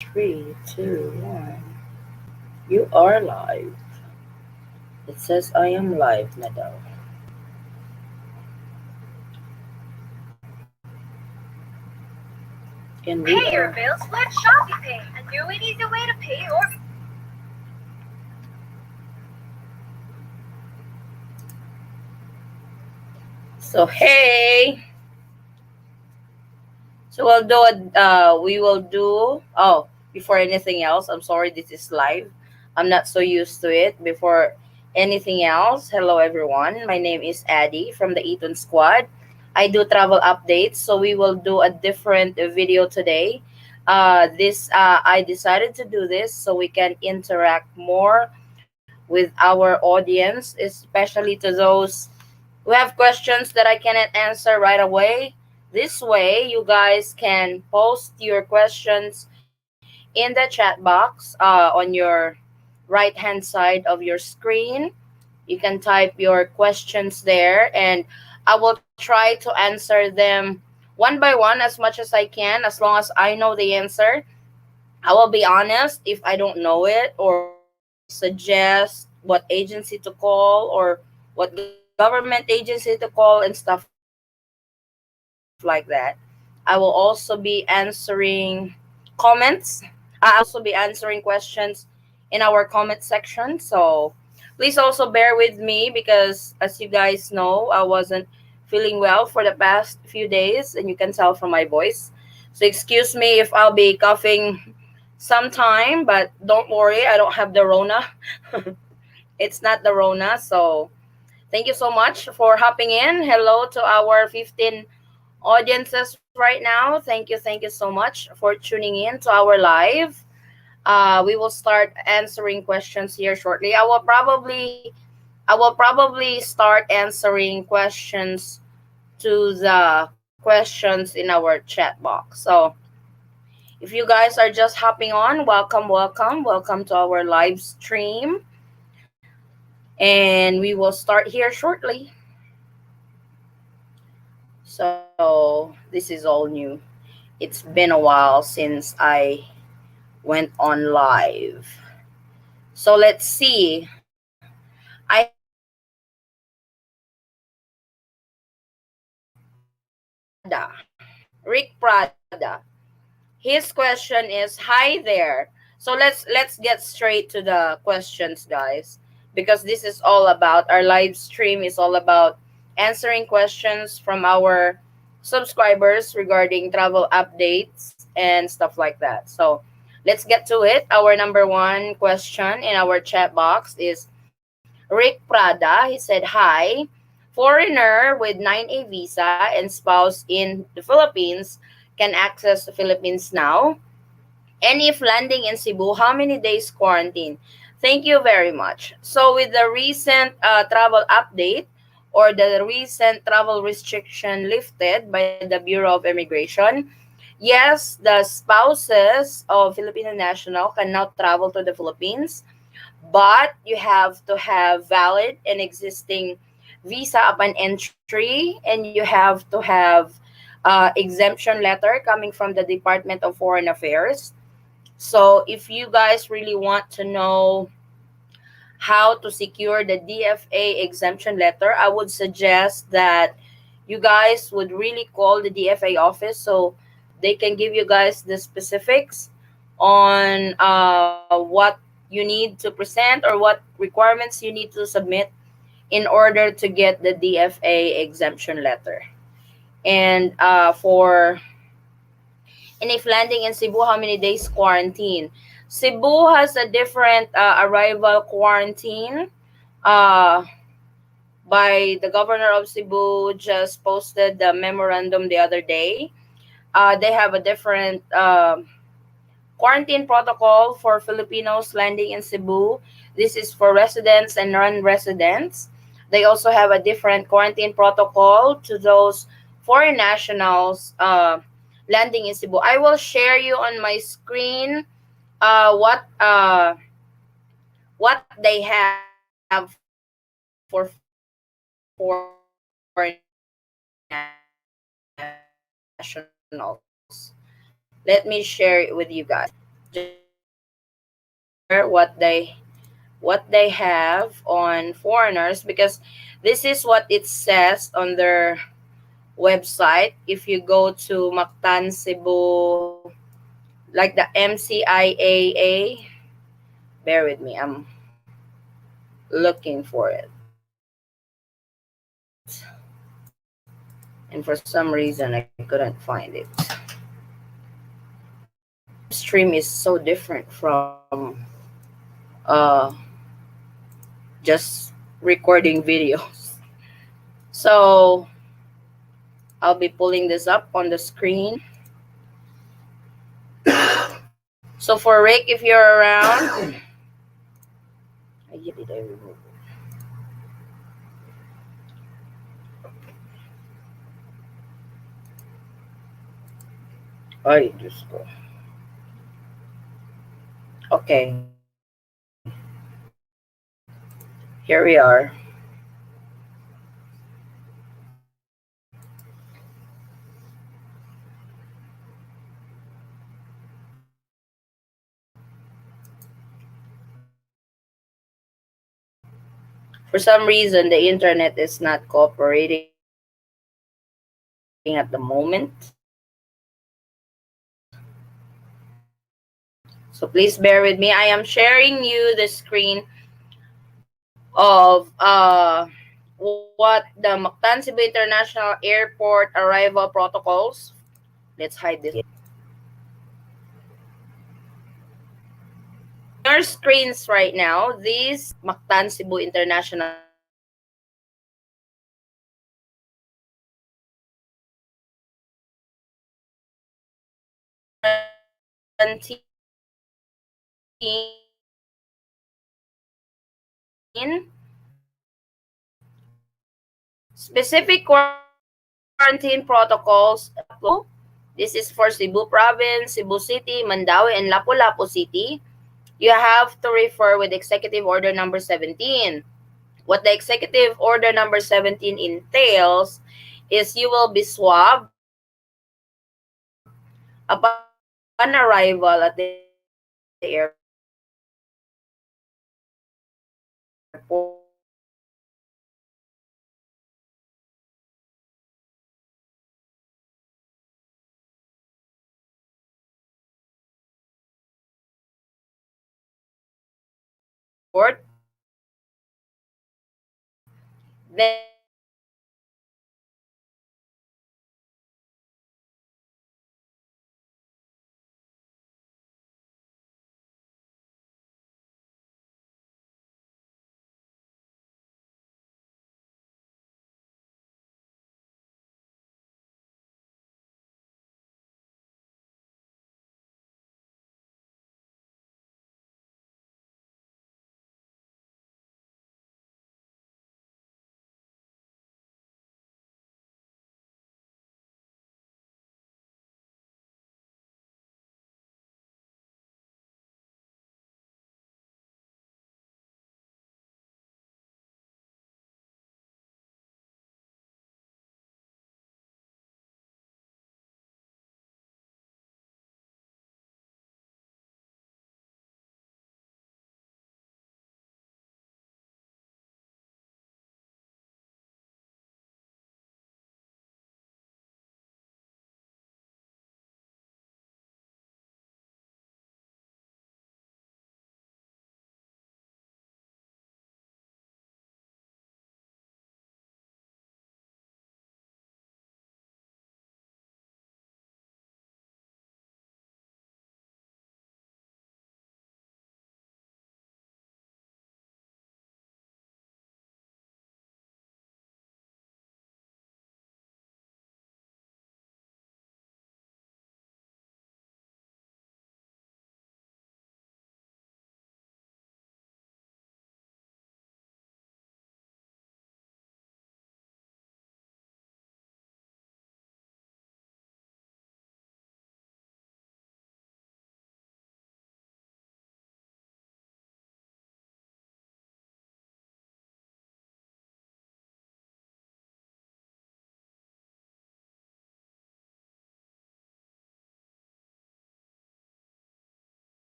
Three, two, one. You are live. It says I am live, Meadow. And we Pay are. your bills with ShopeePay, a new and easy way to pay your. So hey, so we will do. Oh, before anything else, I'm sorry. This is live. I'm not so used to it. Before anything else, hello everyone. My name is Addie from the Eaton squad. I do travel updates, so we will do a different video today. This I decided to do this so we can interact more with our audience, especially to those who have questions that I cannot answer right away. This way, you guys can post your questions in the chat box on your right hand side of your screen. You can type your questions there, and I will try to answer them one by one as much as I can, as long as I know the answer. I will be honest if I don't know it or suggest what agency to call or what government agency to call and stuff like that. I will also be answering comments. I will also be answering questions in our comment section. So please also bear with me because, as you guys know, I wasn't feeling well for the past few days, and you can tell from my voice. So excuse me if I'll be coughing sometime, but don't worry, I don't have the Rona. It's not the Rona. So thank you so much for hopping in. Hello to our 15 audiences right now. Thank you so much for tuning in to our live. We will start answering questions here shortly. I will probably start answering questions to the questions in our chat box. So if you guys are just hopping on, welcome to our live stream, and we will start here shortly. So this is all new. It's been a while since I went on live. So let's see. I have Rick Prada. His question is, "Hi there." So let's get straight to the questions, guys, because this is all about our live stream is all about answering questions from our subscribers regarding travel updates and stuff like that. So let's get to it. Our number one question in our chat box is Rick Prada. He said, "Hi, foreigner with 9A visa and spouse in the Philippines can access the Philippines now. And if landing in Cebu, how many days quarantine?" Thank you very much. So with the recent travel update or the recent travel restriction lifted by the Bureau of Immigration, yes, the spouses of Filipino national can now travel to the Philippines, but you have to have valid and existing visa upon entry, and you have to have exemption letter coming from the Department of Foreign Affairs. So if you guys really want to know how to secure the DFA exemption letter, I would suggest that you guys would really call the DFA office so they can give you guys the specifics on what you need to present or what requirements you need to submit in order to get the DFA exemption letter. And if landing in Cebu, how many days quarantine? Cebu has a different arrival quarantine. Uh, by the governor of Cebu just posted the memorandum the other day. They have a different quarantine protocol for Filipinos landing in Cebu. This is for residents and non-residents. They also have a different quarantine protocol to those foreign nationals landing in Cebu. I will share you on my screen what they have for foreign nationals. Let me share it with you guys. So, just share what they have on foreigners, because this is what it says on their website. If you go to MACTAN Cebu, like the MCIAA, bear with me, I'm looking for it, and for some reason I couldn't find it. My live stream is so different from uh just recording videos. So I'll be pulling this up on the screen. So for Rick, if you're around, did I remove it? Ay, Diyos ko. Okay, here we are. For some reason, the internet is not cooperating at the moment. So please bear with me. I am sharing you the screen of what the Mactan Cebu International Airport arrival protocols. Let's hide this. On your screens right now, this Mactan Cebu International Airport specific quarantine protocols. This is for Cebu Province, Cebu City, Mandaue, and Lapu-Lapu City. You have to refer with Executive Order number 17. What the Executive Order number 17 entails is you will be swabbed upon arrival at the airport.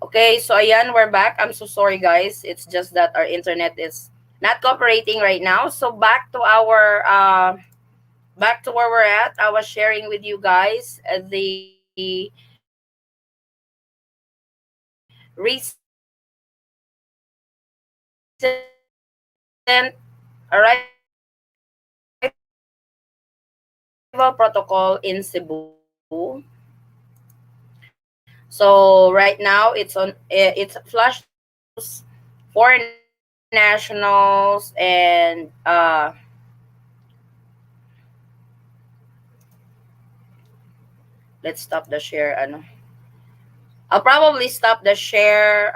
Okay, so ayan, we're back. I'm so sorry, guys. It's just that our internet is not cooperating right now. So back to where we're at. I was sharing with you guys the recent arrival protocol in Cebu. So right now it's flush foreign nationals and let's stop the share. I'll probably stop the share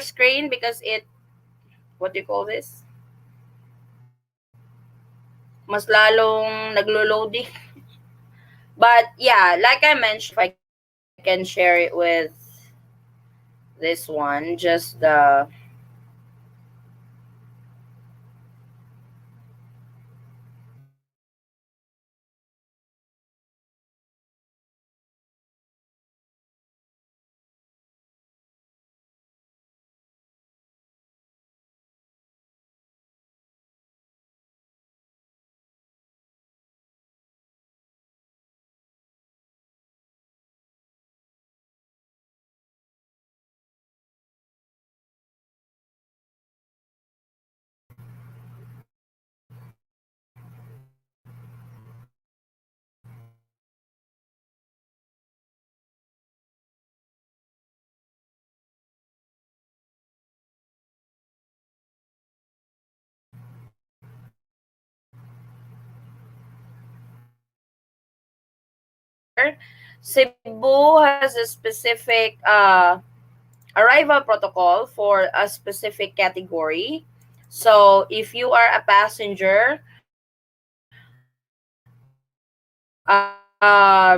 screen because what do you call this? Mas lalong naglo-loading. But yeah, like I mentioned, if I can share it with this one, just the Cebu has a specific arrival protocol for a specific category. So if you are a passenger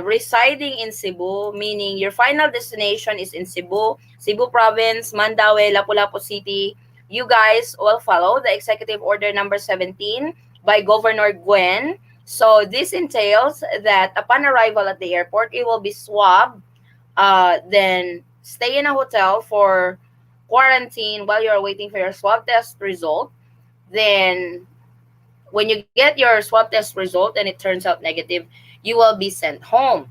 residing in Cebu, meaning your final destination is in Cebu Province, Mandaue, Lapu-Lapu City, you guys will follow the Executive Order number 17 by Governor Gwen. So this entails that upon arrival at the airport, it will be swabbed, then stay in a hotel for quarantine while you're waiting for your swab test result. Then when you get your swab test result and it turns out negative, you will be sent home.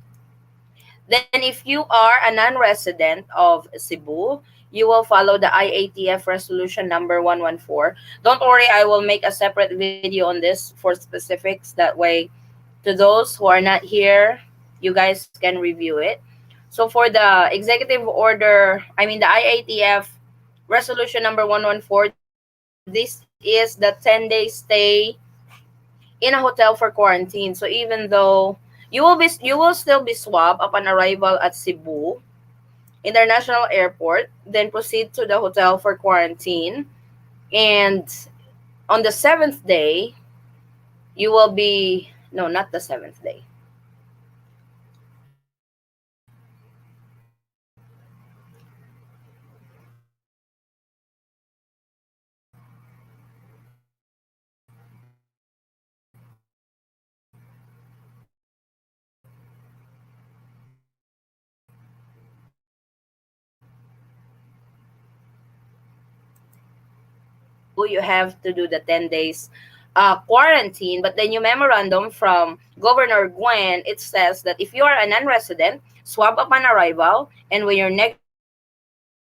Then if you are a non-resident of Cebu, you will follow the IATF resolution number 114. Don't worry, I will make a separate video on this for specifics. That way, to those who are not here, you guys can review it. So for the executive order, I mean the IATF resolution number 114, this is the 10-day stay in a hotel for quarantine. So even though you will still be swabbed upon arrival at Cebu International Airport, then proceed to the hotel for quarantine, and on the seventh day you will be no, not the seventh day. You have to do the 10 days quarantine. But the new memorandum from Governor Gwen, it says that if you are a non-resident, swab upon arrival, and when you're negative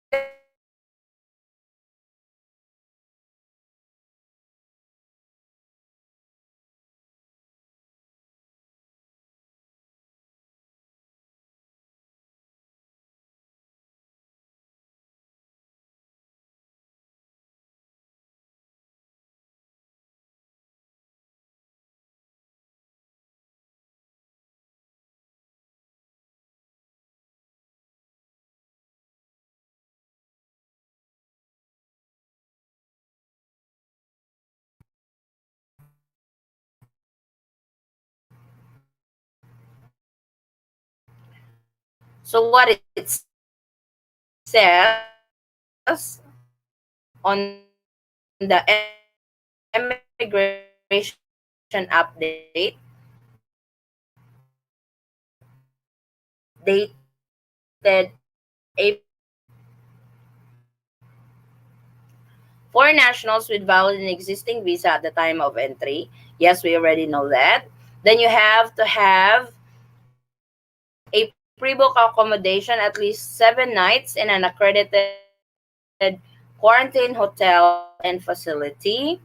test result comes back, you will be quarantined for 14 days. So what it says on the immigration update dated October 20th, For nationals with valid and existing visa at the time of entry, yes, we already know that. Then you have to have a pre-book accommodation at least 7 nights in an accredited quarantine hotel and facility,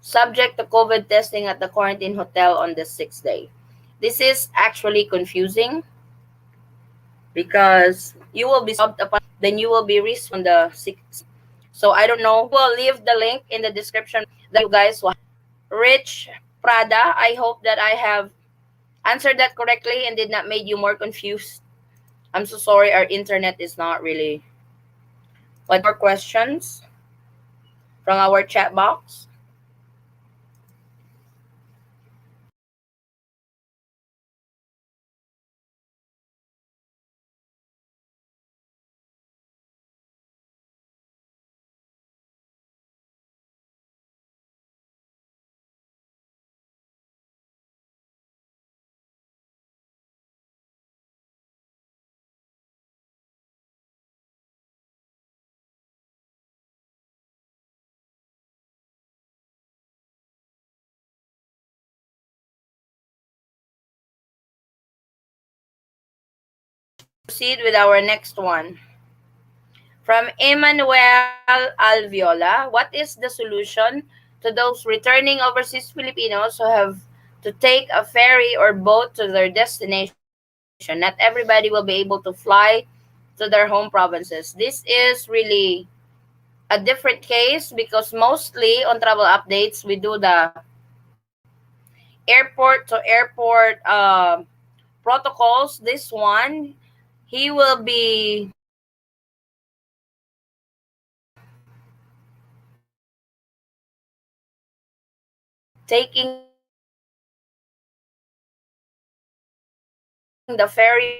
subject to COVID testing at the quarantine hotel on the 6th day. This is actually confusing because you will be swabbed upon, then you will be reswabbed on the 6th day. So I don't know. I will leave the link in the description that you guys will have. Rich Prada, I hope that I have answered that correctly and did not made you more confused. I'm so sorry, our internet is not really. What do you have more questions from our chat box? Proceed with our next one. From Emmanuel Alviola, what is the solution to those returning overseas Filipinos who have to take a ferry or boat to their destination? Not everybody will be able to fly to their home provinces. This is really a different case because mostly on travel updates we do the airport to airport protocols. This one, he will be taking the ferry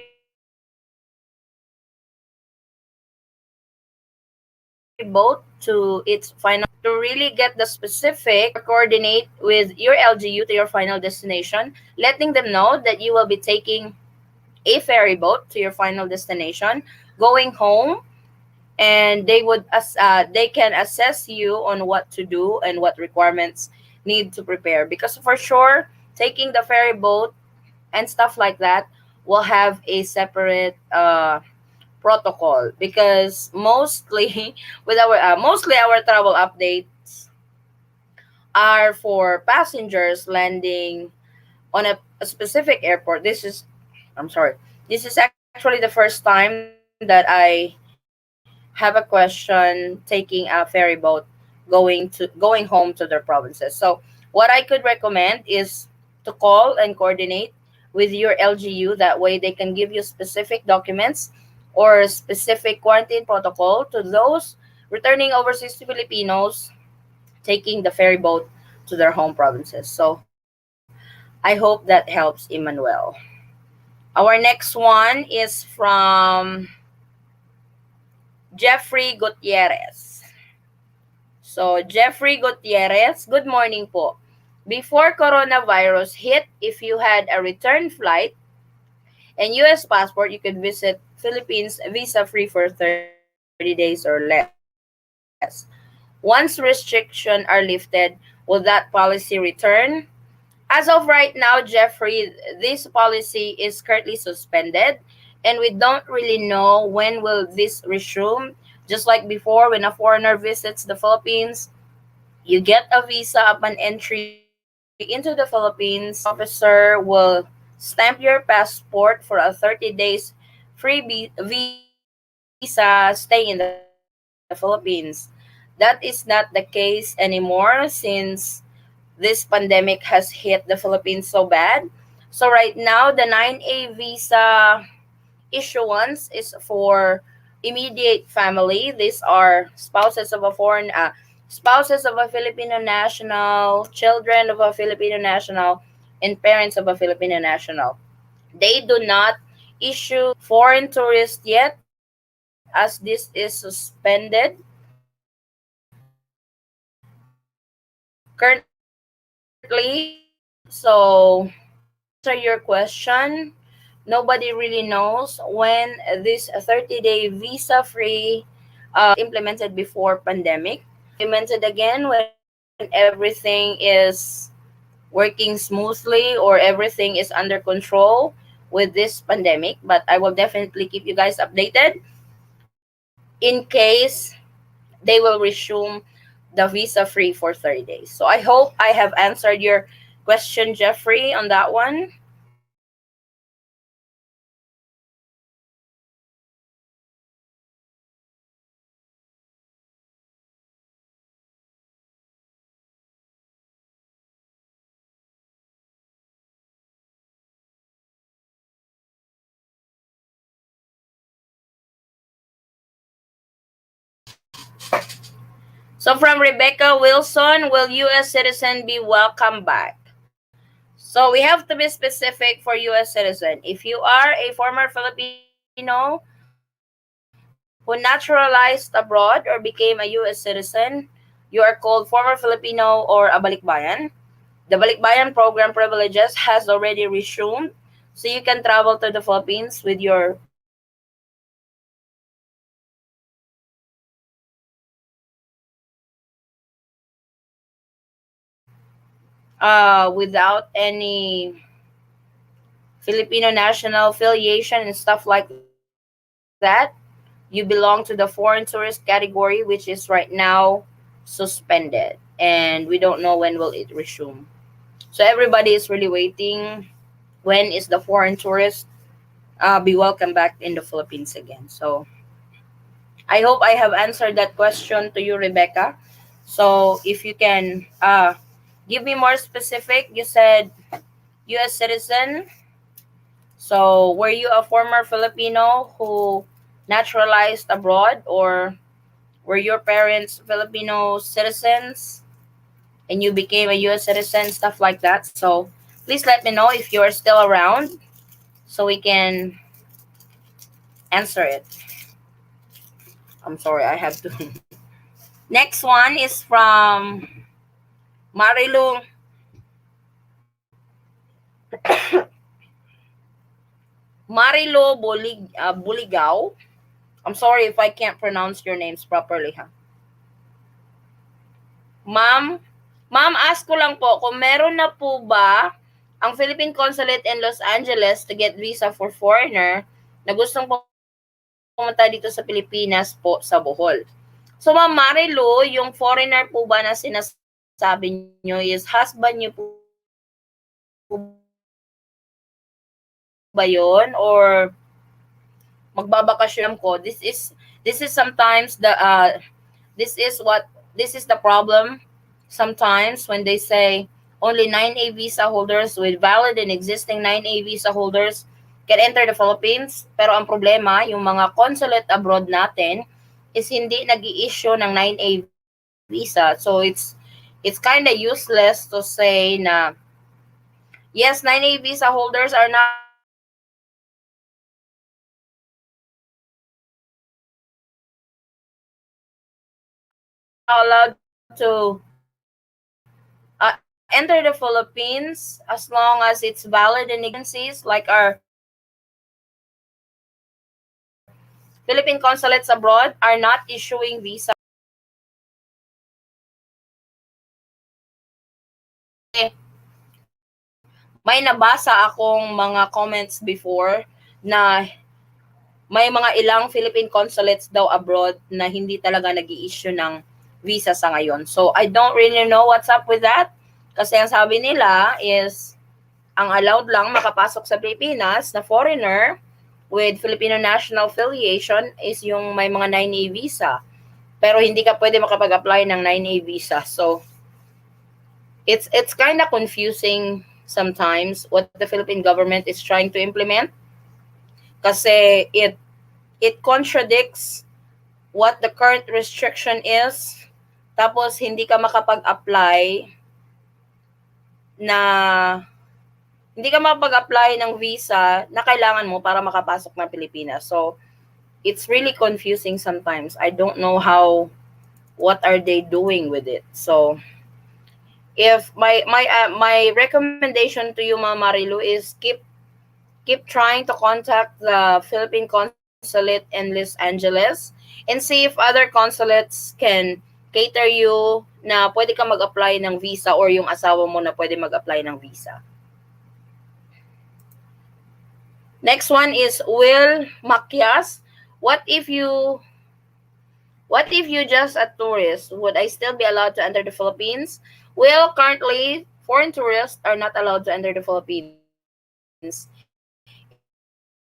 boat to its final destination to really get the specific coordinate with your LGU to your final destination, letting them know that you will be taking a ferry boat to your final destination, going home, and they can assess you on what to do and what requirements need to prepare, because for sure taking the ferry boat and stuff like that will have a separate protocol, because mostly with our mostly our travel updates are for passengers landing on a specific airport. I'm sorry, this is actually the first time that I have a question taking a ferry boat going home to their provinces. So what I could recommend is to call and coordinate with your LGU. That way they can give you specific documents or specific quarantine protocol to those returning overseas to Filipinos taking the ferry boat to their home provinces. So I hope that helps, Emmanuel. Our next one is from Jeffrey Gutierrez. So, Jeffrey Gutierrez, good morning po. Before coronavirus hit, if you had a return flight and US passport, you could visit Philippines visa free for 30 days or less. Once restrictions are lifted, will that policy return? As of right now, Jeffrey, this policy is currently suspended, and we don't really know when will this resume. Just like before, when a foreigner visits the Philippines, you get a visa upon entry into the Philippines. The officer will stamp your passport for a 30 days free visa staying in the Philippines. That is not the case anymore since this pandemic has hit the Philippines so bad. So right now, the 9A visa issuance is for immediate family. These are spouses of a Filipino national, children of a Filipino national, and parents of a Filipino national. They do not issue foreign tourists yet, as this is suspended currently. So, to answer your question, nobody really knows when this 30-day visa-free implemented before pandemic, implemented again when everything is working smoothly or everything is under control with this pandemic. But I will definitely keep you guys updated in case they will resume the visa free for 30 days. So I hope I have answered your question, Jeffrey, on that one. So from Rebekah Wilson, will US citizen be welcome back? So we have to be specific for US citizen. If you are a former Filipino who naturalized abroad or became a US citizen, you are called former Filipino or a balikbayan. The balikbayan program privileges has already resumed, so you can travel to the Philippines with your without any Filipino national affiliation and stuff like that. You belong to the foreign tourist category, which is right now suspended, and we don't know when will it resume. So everybody is really waiting when is the foreign tourist be welcome back in the Philippines again. So I hope I have answered that question to you, Rebecca. So if you can give me more specific, you said U.S. citizen. So were you a former Filipino who naturalized abroad, or were your parents Filipino citizens and you became a U.S. citizen, stuff like that? So please let me know if you are still around so we can answer it. I'm sorry, I have to. Next one is from Marilu Buligao. I'm sorry if I can't pronounce your names properly, ha. Ma'am, ma'am, ask ko lang po kung meron na po ba ang Philippine Consulate in Los Angeles to get visa for foreigner na gustong pumunta dito sa Pilipinas po sa Bohol. So, Ma'am Marilu, yung foreigner po ba na sinasabi nyo is husband nyo po ba yun, or magbabakasyon ko? This is sometimes this is the problem sometimes when they say only 9A visa holders with valid and existing 9A visa holders can enter the Philippines. Pero ang problema, yung mga consulate abroad natin is hindi nag-i-issue ng 9A visa. So it's kind of useless to say na yes, 9A visa holders are now allowed to enter the Philippines as long as it's valid in agencies like our Philippine consulates abroad are not issuing visa. May nabasa akong mga comments before na may mga ilang Philippine consulates daw abroad na hindi talaga nag-i-issue ng visa sa ngayon. So I don't really know what's up with that. Kasi ang sabi nila is ang allowed lang makapasok sa Pilipinas na foreigner with Filipino national affiliation is yung may mga 9A visa. Pero hindi ka pwede makapag-apply ng 9A visa. So it's kind of confusing sometimes what the Philippine government is trying to implement kasi it contradicts what the current restriction is, tapos hindi ka makapag-apply na hindi ka makapag-apply ng visa na kailangan mo para makapasok ng Pilipinas. So it's really confusing sometimes. I don't know what are they doing with it. So if my recommendation to you, Ma'am Marilu, is keep keep trying to contact the Philippine Consulate in Los Angeles and see if other consulates can cater you na pwede ka mag-apply ng visa or yung asawa mo na pwede mag-apply ng visa. Next one is Will Macias. What if you just a tourist? Would I still be allowed to enter the Philippines? Well, currently, foreign tourists are not allowed to enter the Philippines.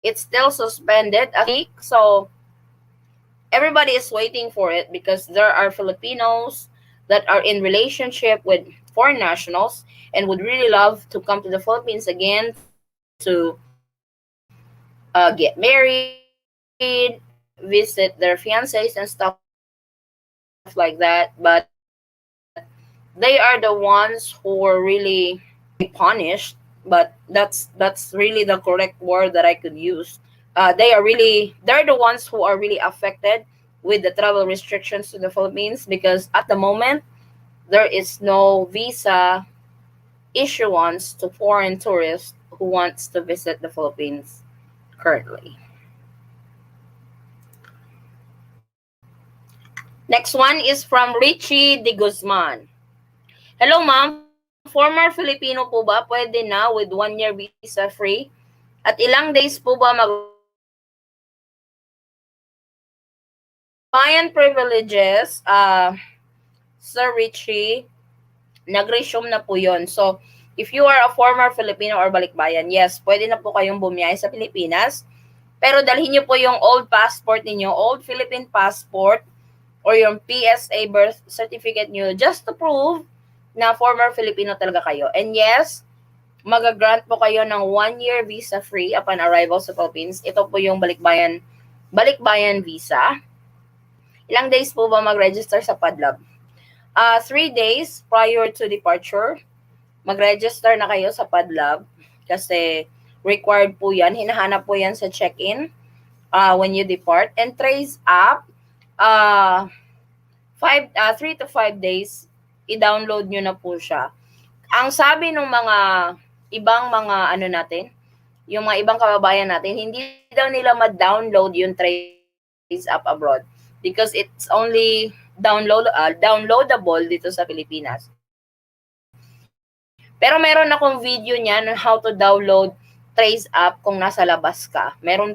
It's still suspended as we speak, so everybody is waiting for it because there are Filipinos that are in relationship with foreign nationals and would really love to come to the Philippines again to get married, visit their fiancés and stuff like that, but they are the ones who are really punished, but that's really the correct word that I could use. They're the ones who are really affected with the travel restrictions to the Philippines because at the moment there is no visa issuance to foreign tourists who wants to visit the Philippines currently. Next one is from Richie De Guzman. Hello ma'am, former Filipino po ba pwede na with 1 year visa free? At ilang days po ba mag-register sa PESOS? Balikbayan privileges, Sir Richie, nag-resume na po yon. So, if you are a former Filipino or balikbayan, yes, pwede na po kayong bumiyahe sa Pilipinas. Pero dalhin niyo po yung old passport ninyo, old Philippine passport, or yung PSA birth certificate niyo just to prove na former Filipino talaga kayo. And yes, mag-grant po kayo ng 1 year visa free upon arrival sa Philippines. Ito po yung balikbayan visa. Ilang days po ba mag-register sa PADLAB? 3 days prior to departure, mag-register na kayo sa PADLAB kasi required po yan. Hinahanap po yan sa check-in when you depart. And trace up, 3 to 5 days, i-download nyo na po siya. Ang sabi ng mga ibang mga yung mga ibang kababayan natin, hindi daw nila ma-download yung trace up abroad because it's only downloadable dito sa Pilipinas. Pero meron akong video niyan on how to download trace up kung nasa labas ka. Meron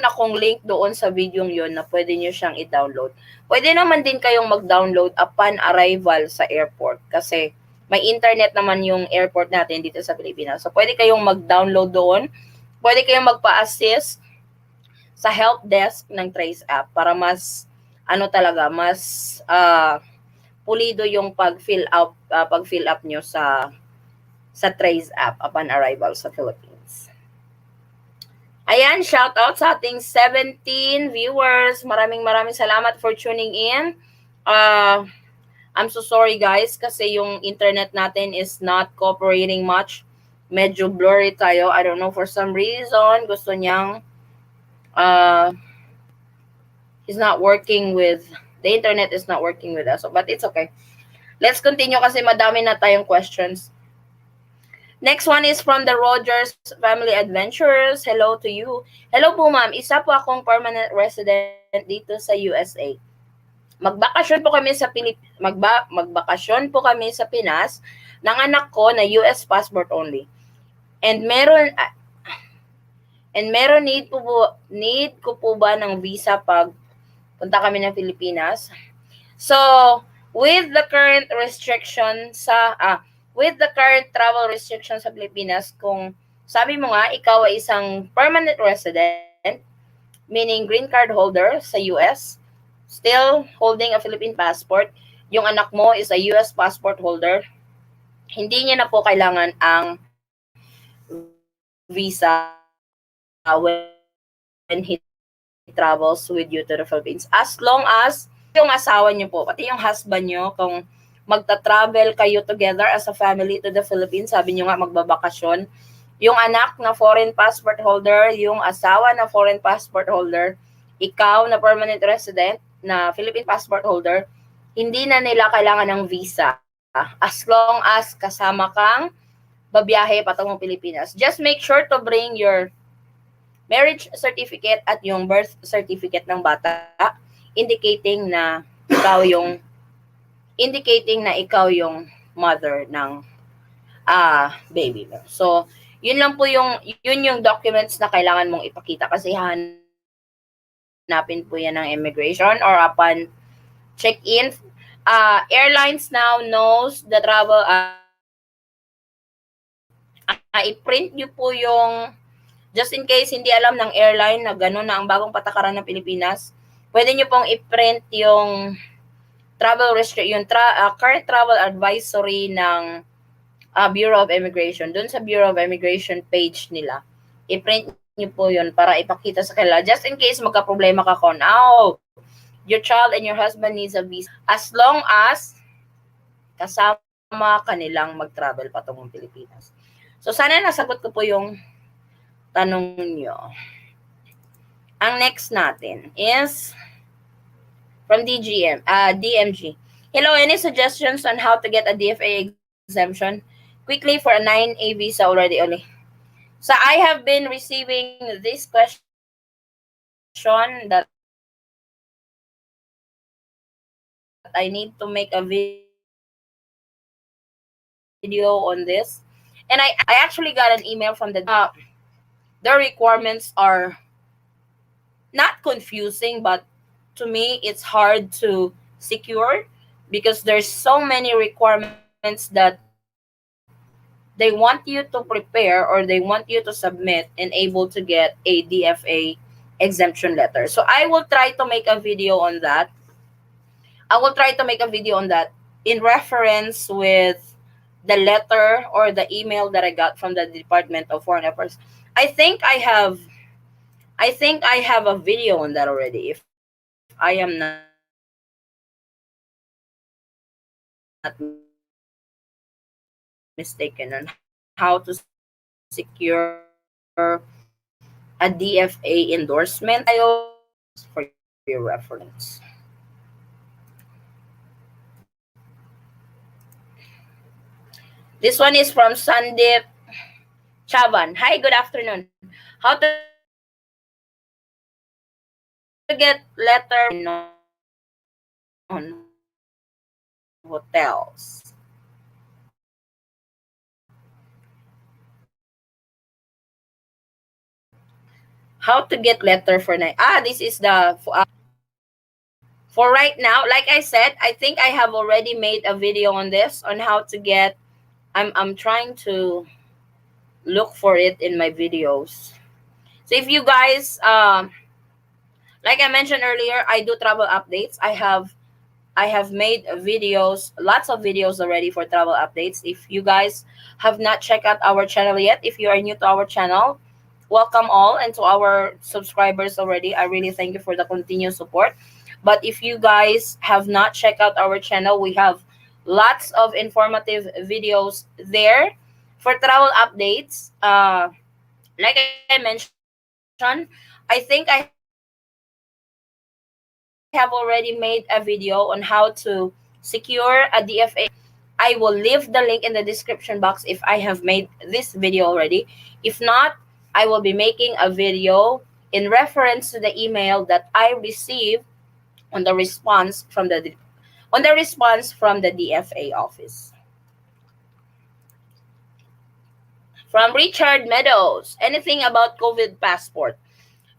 akong link doon sa video yun na pwede nyo siyang i-download. Pwede naman din kayong mag-download upon arrival sa airport kasi may internet naman yung airport natin dito sa Pilipinas. So, pwede kayong mag-download doon. Pwede kayong magpa-assist sa help desk ng Trace App para mas, mas pulido yung pag-fill up nyo sa Trace App upon arrival sa Philippines. Ayan, shout out sa ating 17 viewers. Maraming salamat for tuning in. I'm so sorry guys kasi yung internet natin is not cooperating much. Medyo blurry tayo. I don't know, for some reason, gusto niyang the internet is not working with us. But it's okay. Let's continue kasi madami na tayong questions. Next one is from the Rogers Family Adventures. Hello to you. Hello po ma'am. Isa po akong permanent resident dito sa USA. Magbakasyon po kami sa Pinas ng anak ko na US passport only. And meron need ko po ba ng visa pag punta kami ng Pilipinas? So, with the current travel restriction sa Pilipinas, kung sabi mo nga, ikaw ay isang permanent resident, meaning green card holder sa US, still holding a Philippine passport, yung anak mo is a US passport holder, hindi niya na po kailangan ang visa when he travels with you to the Philippines. As long as yung asawa niyo po, pati yung husband niyo, kung magta-travel kayo together as a family to the Philippines, sabi niyo nga magbabakasyon, yung anak na foreign passport holder, yung asawa na foreign passport holder, ikaw na permanent resident na Philippine passport holder, hindi na nila kailangan ng visa as long as kasama kang babiyahe patungong Pilipinas, just make sure to bring your marriage certificate at yung birth certificate ng bata, indicating na ikaw yung mother ng baby mo. So, yun yung documents na kailangan mong ipakita kasi hahanapin po yan ng immigration or upon check-in. Airlines now knows the travel i-print nyo po yung, just in case hindi alam ng airline na gano'n na ang bagong patakaran ng Pilipinas, pwede nyo pong i-print yung current travel advisory ng Bureau of Immigration. Doon sa Bureau of Immigration page nila, i-print nyo po yun para ipakita sa kanila. Just in case magka-problema ka kung, your child and your husband needs a visa. As long as kasama kanilang mag-travel patungong Pilipinas. So, sana nasagot ko po yung tanong nyo. Ang next natin is from DMG. Hello, any suggestions on how to get a DFA exemption quickly for a 9A visa already? So I have been receiving this question that I need to make a video on this. And I actually got an email from the requirements are not confusing, but to me it's hard to secure because there's so many requirements that they want you to prepare or they want you to submit and able to get a DFA exemption letter. So I will try to make a video on that. In reference with the letter or the email that I got from the Department of Foreign Affairs. I think I have a video on that already, if I am not mistaken, on how to secure a DFA endorsement. For your reference. This one is from Sandip Chavan. Hi, good afternoon. How to get letter non-hotels? How to get letter for this is the for right now. Like I said, I think I have already made a video on this on how to get. I'm trying to look for it in my videos. So if you guys like I mentioned earlier, I do travel updates. I have made videos, lots of videos already for travel updates. If you guys have not checked out our channel yet, if you are new to our channel, welcome all, and to our subscribers already, I really thank you for the continued support. But if you guys have not checked out our channel, we have lots of informative videos there for travel updates. Like I mentioned, I think I have already made a video on how to secure a DFA exemption letter. I will leave the link in the description box if I have made this video already. If not, I will be making a video in reference to the email that I received on the response from the DFA office. From Richard Meadows, anything about COVID passport?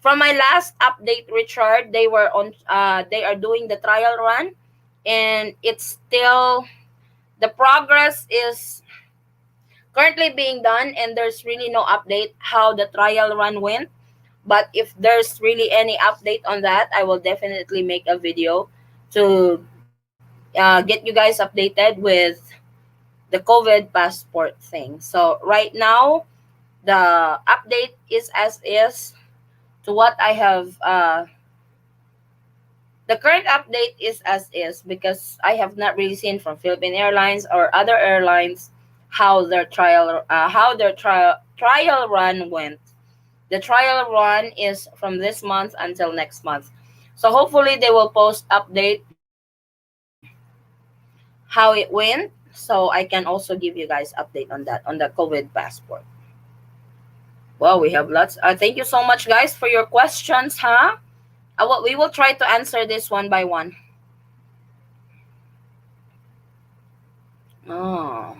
From my last update, Richard, they are doing the trial run, and it's still, the progress is currently being done, and there's really no update how the trial run went. But if there's really any update on that, I will definitely make a video to get you guys updated with the COVID passport thing. So right now, the update is as is to what I have. The current update is as is because I have not really seen from Philippine Airlines or other airlines how their trial run went. The trial run is from this month until next month. So hopefully they will post update how it went so I can also give you guys update on that, on the COVID passport. Well, we have lots. Thank you so much, guys, for your questions, huh? We will try to answer this one by one. Oh.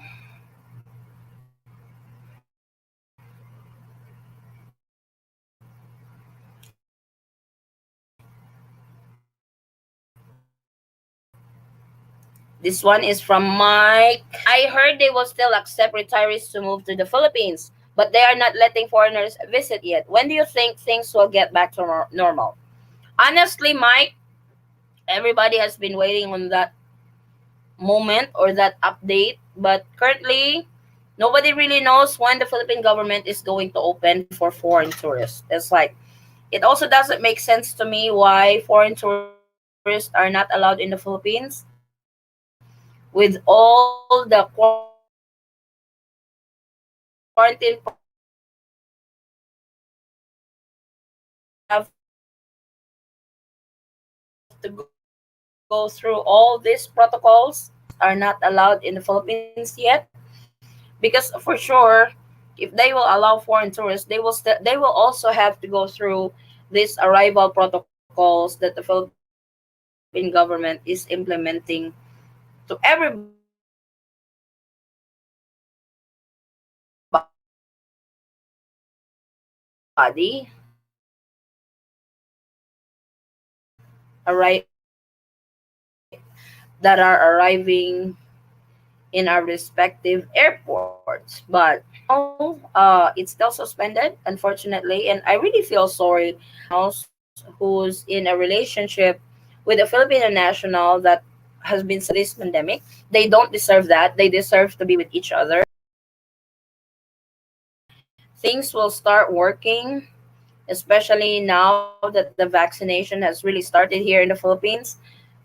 This one is from Mike. I heard they will still accept retirees to move to the Philippines, but they are not letting foreigners visit yet. When do you think things will get back to normal? Honestly, Mike, everybody has been waiting on that moment or that update, but currently, nobody really knows when the Philippine government is going to open for foreign tourists. It's like, it also doesn't make sense to me why foreign tourists are not allowed in the Philippines with all the quarantine procedures that they have to go through. Because for sure, if they will allow foreign tourists, they will also have to go through these arrival protocols that the Philippine government is implementing to everybody, not just to foreigners. That are arriving in our respective airports. But right now, it's still suspended, unfortunately, and I really feel sorry who's in a relationship with a Filipino national that has been this pandemic. They don't deserve that. They deserve to be with each other. Things will start working, especially now that the vaccination has really started here in the Philippines,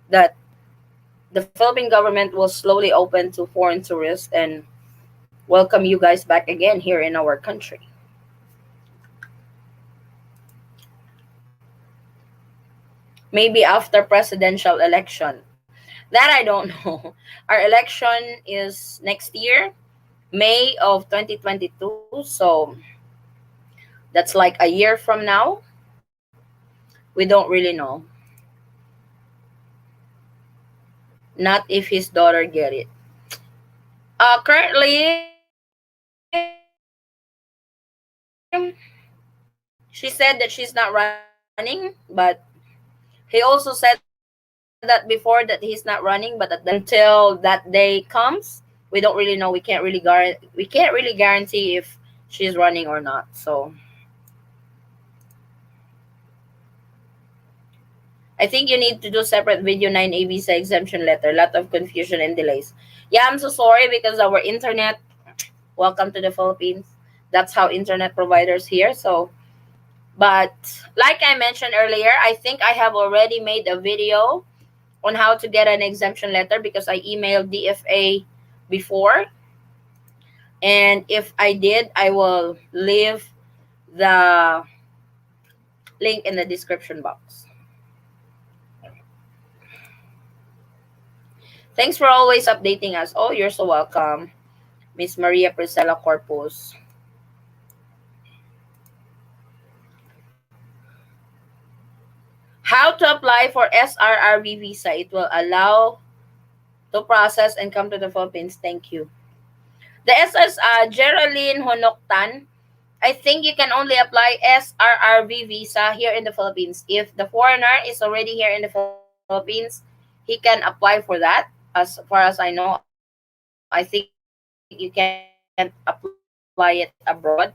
that the Philippine government will slowly open to foreign tourists and welcome you guys back again here in our country. Maybe after presidential election. That I don't know. Our election is next year, May of 2022. So that's like a year from now. We don't really know. Not if his daughter get it. Currently, she said that she's not running, but he also said that before that he's not running, but until that day comes, we don't really know. We can't really guarantee if she's running or not. So I think you need to do separate video 9A visa exemption letter. Lot of confusion and delays. Yeah, I'm so sorry because our internet. Welcome to the Philippines. That's how internet providers here. So, but like I mentioned earlier, I think I have already made a video on how to get an exemption letter because I emailed DFA before. And if I did, I will leave the link in the description box. Thanks for always updating us. Oh, you're so welcome, Miss Maria Priscilla Corpus. How to apply for SRRV visa? It will allow to process and come to the Philippines. Thank you. The SS Gerelyn Hinuktan, I think you can only apply SRRV visa here in the Philippines. If the foreigner is already here in the Philippines, he can apply for that. As far as I know, I think you can't apply it abroad.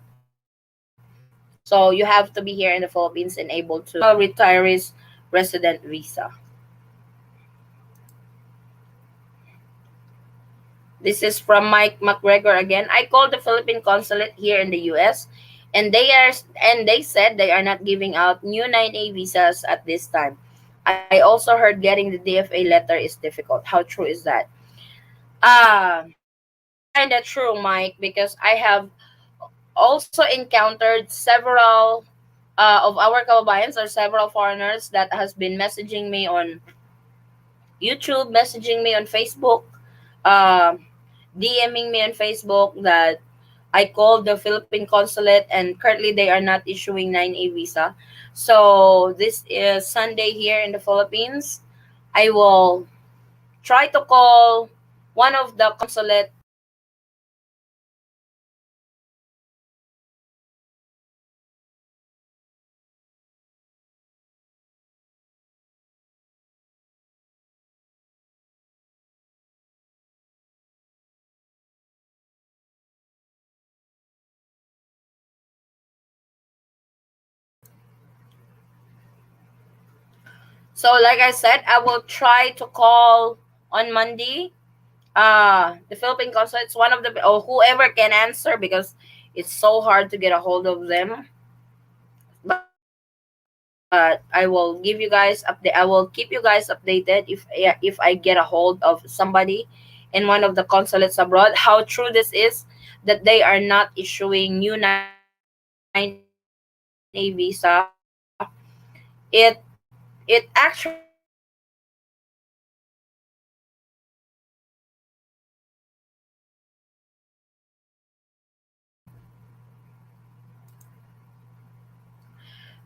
So you have to be here in the Philippines and able to apply for the retirees resident visa. This is from Mike Macgregor again. I called the Philippine Consulate here in the US and they said they are not giving out new 9A visas at this time. I also heard getting the DFA letter is difficult. How true is that? That's kind of true, Mike, because I have also encountered several of our kababayans or several foreigners that has been messaging me on YouTube, messaging me on Facebook. DMing me on Facebook that I called the Philippine Consulate and currently they are not issuing 9A visa. So this is Sunday here in the Philippines. I will try to call one of the consulate So like I said, I will try to call on Monday. The Philippine Consulate is one of the or whoever can answer because it's so hard to get a hold of them. But I will give you guys update. I will keep you guys updated if I get a hold of somebody in one of the consulates abroad. How true this is that they are not issuing new 9A visa. It it actually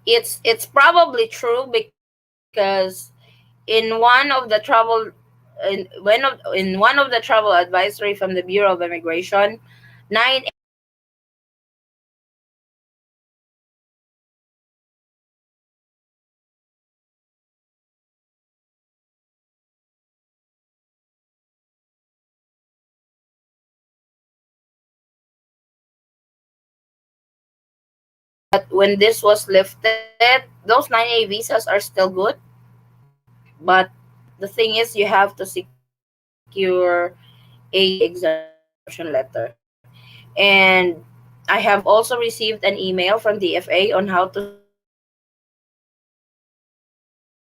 it's probably true because in one of the travel in one of the travel advisory from the Bureau of Immigration, 9A visa is still accepted for but when this was lifted, those 9A visas are still good. But the thing is, you have to secure a DFA exemption letter. And I have also received an email from DFA on how to secure a DFA letter. And I will also provide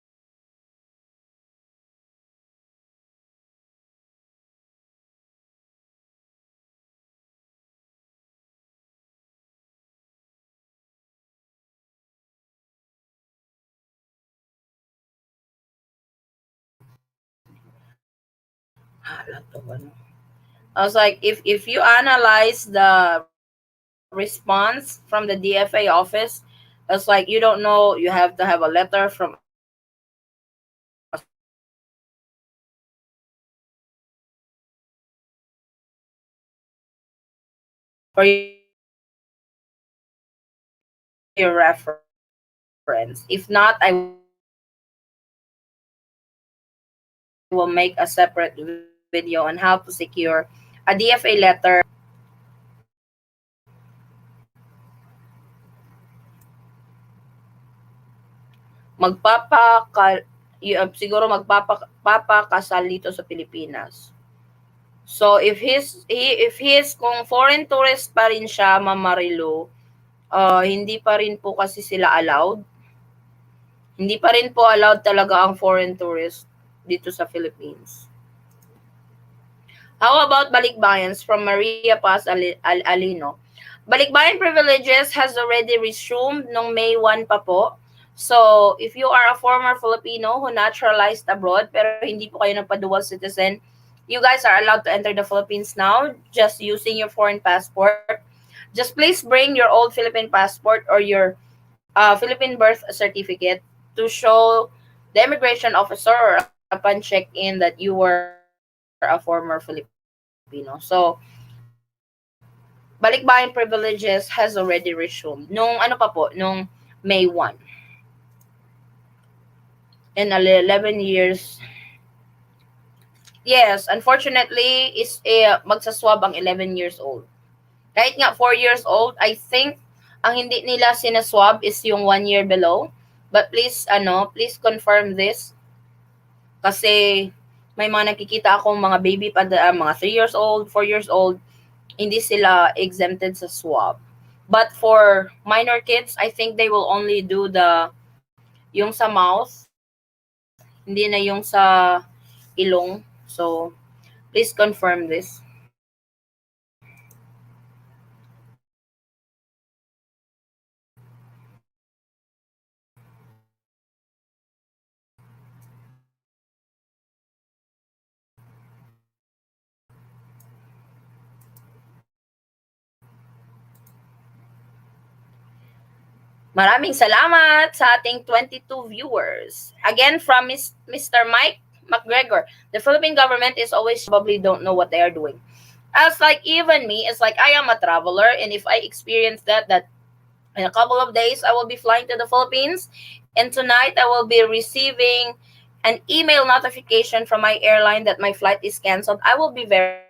you guys I was like, if you analyze the response from the DFA office, it's like you don't know. You have to have a letter from a certain source for your reference. If not, I will make a separate video on how to secure a DFA letter. And I have also received an email from the DFA office siguro magpapakasal dito sa Pilipinas. So if he is kung foreign tourist pa rin siya, Ma'am Marilu, hindi pa rin po kasi sila allowed. Hindi pa rin po allowed talaga ang foreign tourist dito sa Philippines. How about balikbayans from Maria Paz Alino? Balikbayan privileges has already resumed nung May 1 pa po. So, if you are a former Filipino who naturalized abroad pero hindi po kayo nagpa-dual citizen, you guys are allowed to enter the Philippines now just using your foreign passport. Just please bring your old Philippine passport or your Philippine birth certificate to show the immigration officer or upon check-in that you were a former Filipino. So, balikbayan privileges has already resumed nung ano pa po, nung May 1. In 11 years. Yes, unfortunately, is magsaswab ang 11 years old. Kahit nga 4 years old, I think ang hindi nila sinaswab is yung 1 year below. But please confirm this kasi may mga nakikita akong mga baby pa mga 3 years old, 4 years old, hindi sila exempted sa swab. But for minor kids, I think they will only do yung sa mouth, hindi na yung sa ilong. So, please confirm this. Maraming salamat sa ating 22 viewers. Again, from Mr. Mike Macgregor. The Philippine government is always probably don't know what they are doing. As like even me, it's like I am a traveler, and if I experience that in a couple of days I will be flying to the Philippines, and tonight I will be receiving an email notification from my airline that my flight is canceled, I will be very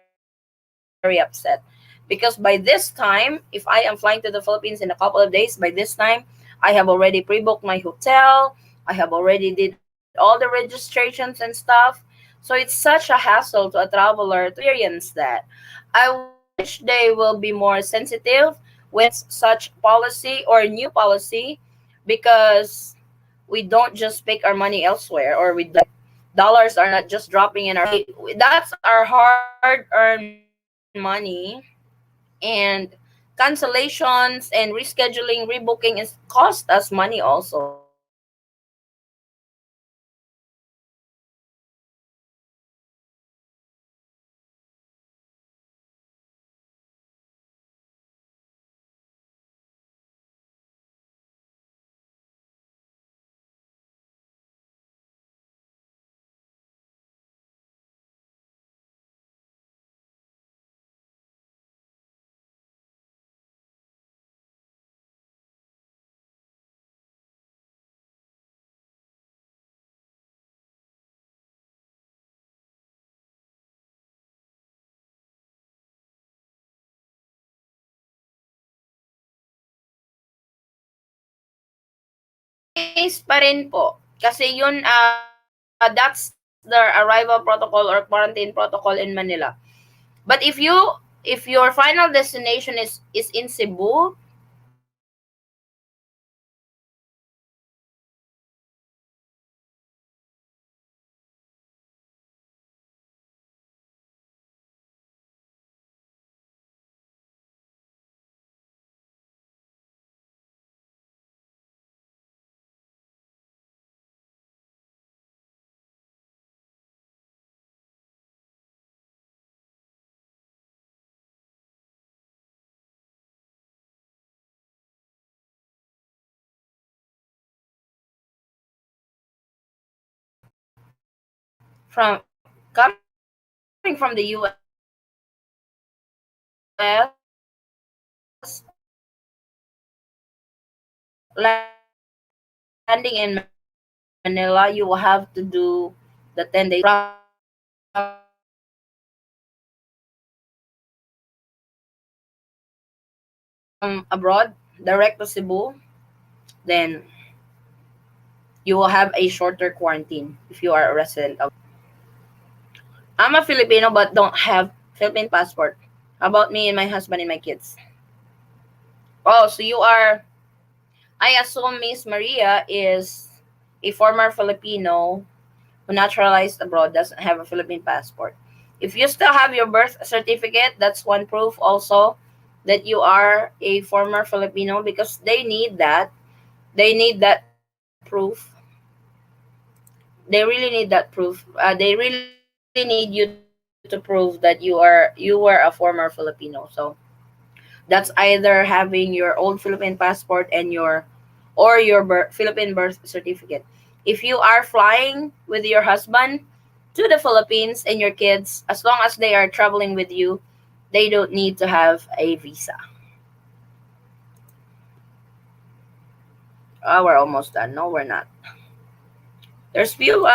upset. Because by this time, if I am flying to the Philippines in a couple of days, by this time I have already pre-booked my hotel, I have already did all the registrations and stuff. So it's such a hassle to a traveler to experience that. I wish they will be more sensitive when such policy or new policy, because we don't just make our money elsewhere, or we don't like dollars are not just dropping in our that's our hard-earned money. And cancellations and rescheduling, rebooking is cost us money also. So I wish they will be more sensitive when such policy or new policy because we don't just make our money elsewhere, or we don't days pa rin po. Kasi yun, that's the arrival protocol or quarantine protocol in Manila. But if your final destination is in Cebu, from coming from the US, landing in Manila, you will have to do the 10 days from abroad direct to Cebu, then you will have a shorter quarantine if you are a resident of. I'm a Filipino but don't have Philippine passport. How about me and my husband and my kids? Oh, so you are. I assume Miss Maria is a former Filipino who naturalized abroad, doesn't have a Philippine passport. If you still have your birth certificate, that's one proof also that you are a former Filipino, because they need that. They need that proof. They really need that proof. They really need you to prove that you were a former Filipino. So that's either having your old Philippine passport and your Philippine birth certificate. If you are flying with your husband to the Philippines and your kids, as long as they are traveling with you, they don't need to have a visa. Oh, we're almost done. No, we're not. There's few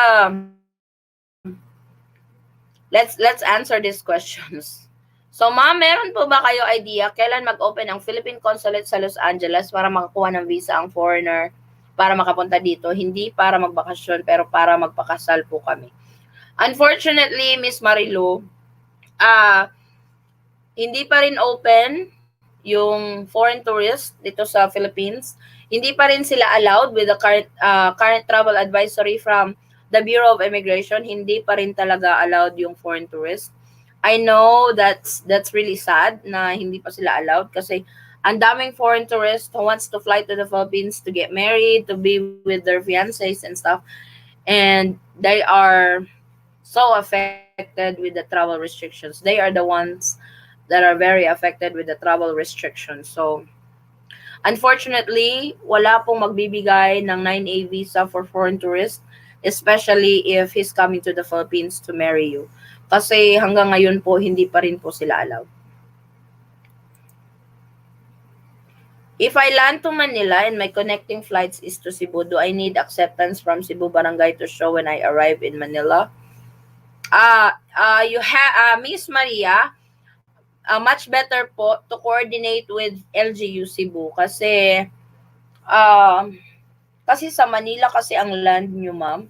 let's answer these questions. So, ma'am, meron po ba kayo idea kailan mag-open ang Philippine Consulate sa Los Angeles para makakuha ng visa ang foreigner para makapunta dito? Hindi para magbakasyon, pero para magpakasal po kami. Unfortunately, Miss Marilu, ah hindi pa rin open yung foreign tourists dito sa Philippines. Hindi pa rin sila allowed with the current travel advisory from the Bureau of Immigration. Hindi pa rin talaga allowed yung foreign tourists. I know that's really sad na hindi pa sila allowed, kasi ang daming foreign tourists who wants to fly to the Philippines to get married, to be with their fiancés and stuff. And they are so affected with the travel restrictions. They are the ones that are very affected with the travel restrictions. So Unfortunately, wala pong magbibigay ng 9A visa for foreign tourists, especially if he's coming to the Philippines to marry you. Kasi hanggang ngayon po, hindi pa rin po sila allowed. If I land to Manila and my connecting flights is to Cebu, do I need acceptance from Cebu Barangay to show when I arrive in Manila? Miss Maria, much better po to coordinate with LGU Cebu uh, kasi sa Manila kasi ang land nyo, ma'am.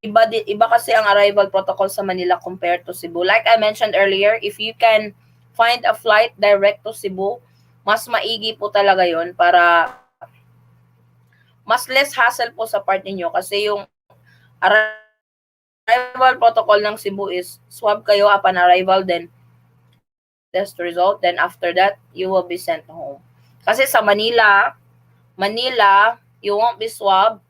Iba kasi ang arrival protocol sa Manila compared to Cebu. Like I mentioned earlier, if you can find a flight direct to Cebu, mas maigi po talaga yon para mas less hassle po sa part ninyo kasi yung arrival protocol ng Cebu is swab kayo upon arrival, then test result, then after that, you will be sent home. Kasi sa Manila, you won't be swabbed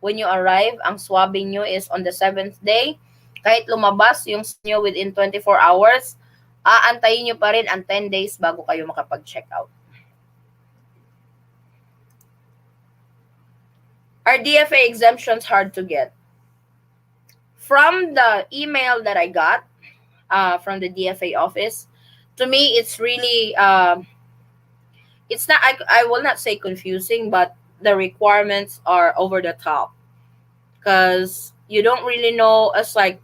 when you arrive. Ang swabbing nyo is on the 7th day. Kahit lumabas yung nyo within 24 hours, aantayin nyo pa rin ang 10 days bago kayo makapag-check out. Are DFA exemptions hard to get? From the email that I got from the DFA office, to me, it's really, it's not, I will not say confusing, but the requirements are over the top. Because you don't really know, as like,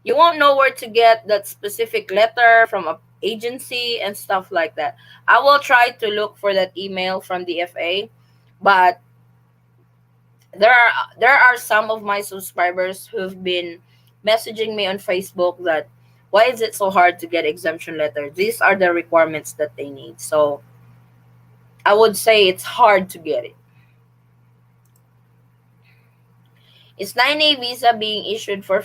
you won't know where to get that specific letter from a agency and stuff like that. I will try to look for that email from DFA, but there are some of my subscribers who've been messaging me on Facebook that why is it so hard to get exemption letter? These are the requirements that they need. So I would say it's hard to get it. Is 9A visa being issued for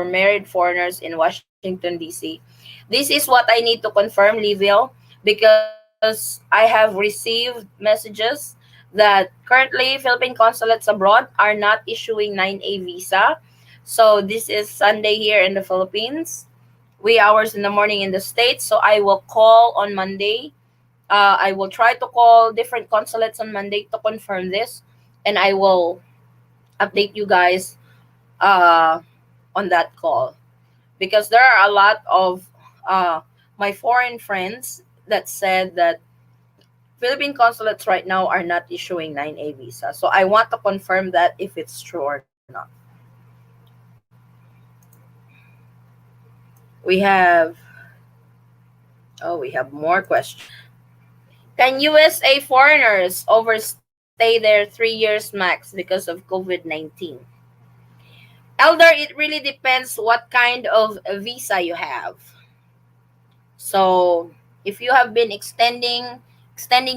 married foreigners in Washington, D.C.? This is what I need to confirm, Livio, because I have received messages that currently Philippine consulates abroad are not issuing 9A visa. So this is Sunday here in the Philippines, wee hours in the morning in the States. So I will call on Monday. I will try to call different consulates on Monday to confirm this, and I will update you guys uh, on that call, because there are a lot of uh, my foreign friends that said that Philippine consulates right now are not issuing 9A visa. So I want to confirm that if it's true or not. We have we have more questions. Can USA foreigners overstay their 3 years max because of COVID-19? Elder, it really depends what kind of a visa you have. So if you have been extending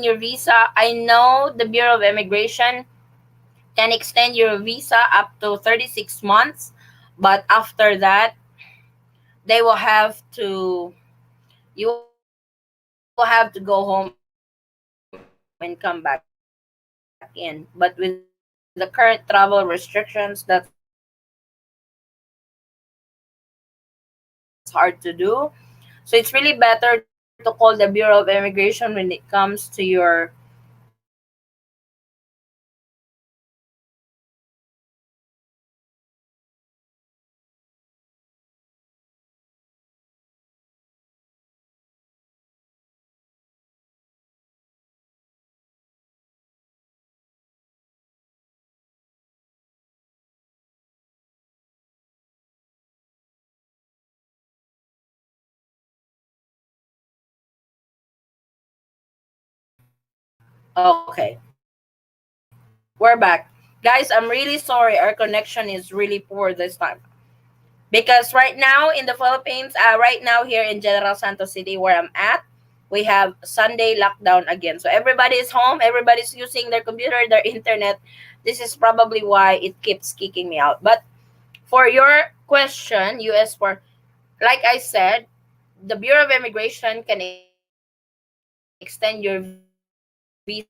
your visa, I know the Bureau of Immigration can extend your visa up to 36 months, but after that, they will have to you will have to go home and come back in. But with the current travel restrictions, that's hard to do. So it's really better to call the Bureau of Immigration when it comes to your Okay. We're back. Guys, I'm really sorry. Our connection is really poor this time. Because right now in the Philippines, right now here in General Santos City where I'm at, we have Sunday lockdown again. So everybody is home, everybody's using their computer, their internet. This is probably why it keeps kicking me out. But for your question, US for, like I said, the Bureau of Immigration can extend your visa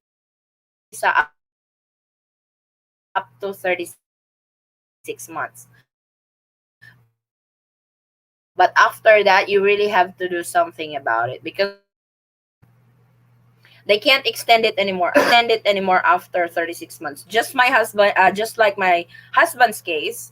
up to 36 months. But after that, you really have to do something about it because They can't extend it anymore after 36 months. Just my husband, just like my husband's case,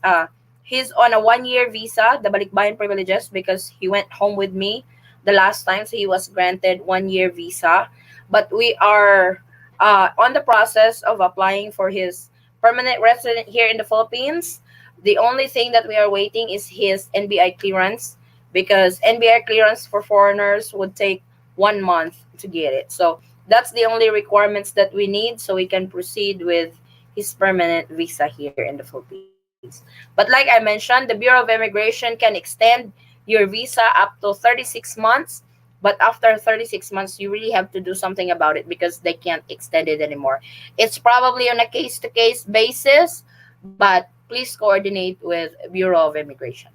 he's on a 1 year visa, the balikbayan privileges, because he went home with me the last time, so he was granted 1 year visa. But we are on the process of applying for his permanent resident here in the Philippines. The only thing that we are waiting is his NBI clearance, because NBI clearance for foreigners would take 1 month to get it. So that's the only requirements that we need so we can proceed with his permanent visa here in the Philippines. But like I mentioned, the Bureau of Immigration can extend your visa up to 36 months. But after 36 months, you really have to do something about it because they can't extend it anymore. It's probably on a case to case basis, but please coordinate with Bureau of Immigration.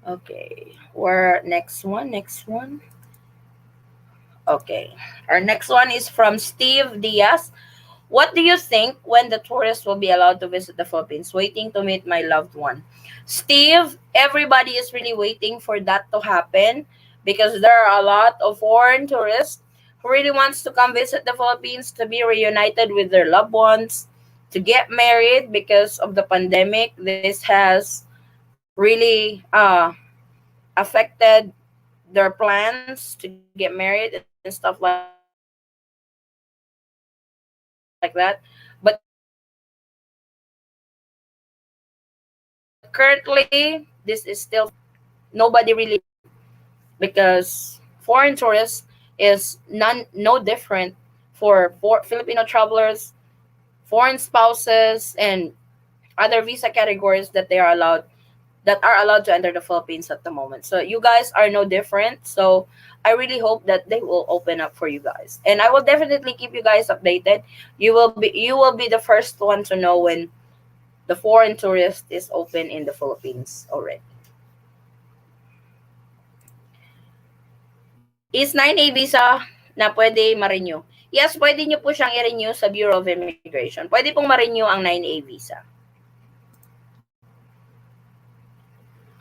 Okay, where next one. Okay, our next one is from Steve Diaz. What do you think when the tourists will be allowed to visit the Philippines? Waiting to meet my loved one. Steve, everybody is really waiting for that to happen because there are a lot of foreign tourists who really wants to come visit the Philippines to be reunited with their loved ones, to get married because of the pandemic. This has really affected their plans to get married and stuff like that. But currently, this is still nobody really because foreign tourists is no different for Filipino travelers, foreign spouses, and other visa categories that are allowed to enter the Philippines at the moment. So you guys are no different. So I really hope that they will open up for you guys. And I will definitely keep you guys updated. You will be the first one to know when the foreign tourist is open in the Philippines already. Is 9A visa na pwede ma-renew? Yes, pwede nyo po siyang i-renew sa Bureau of Immigration. Pwede pong ma-renew ang 9A visa.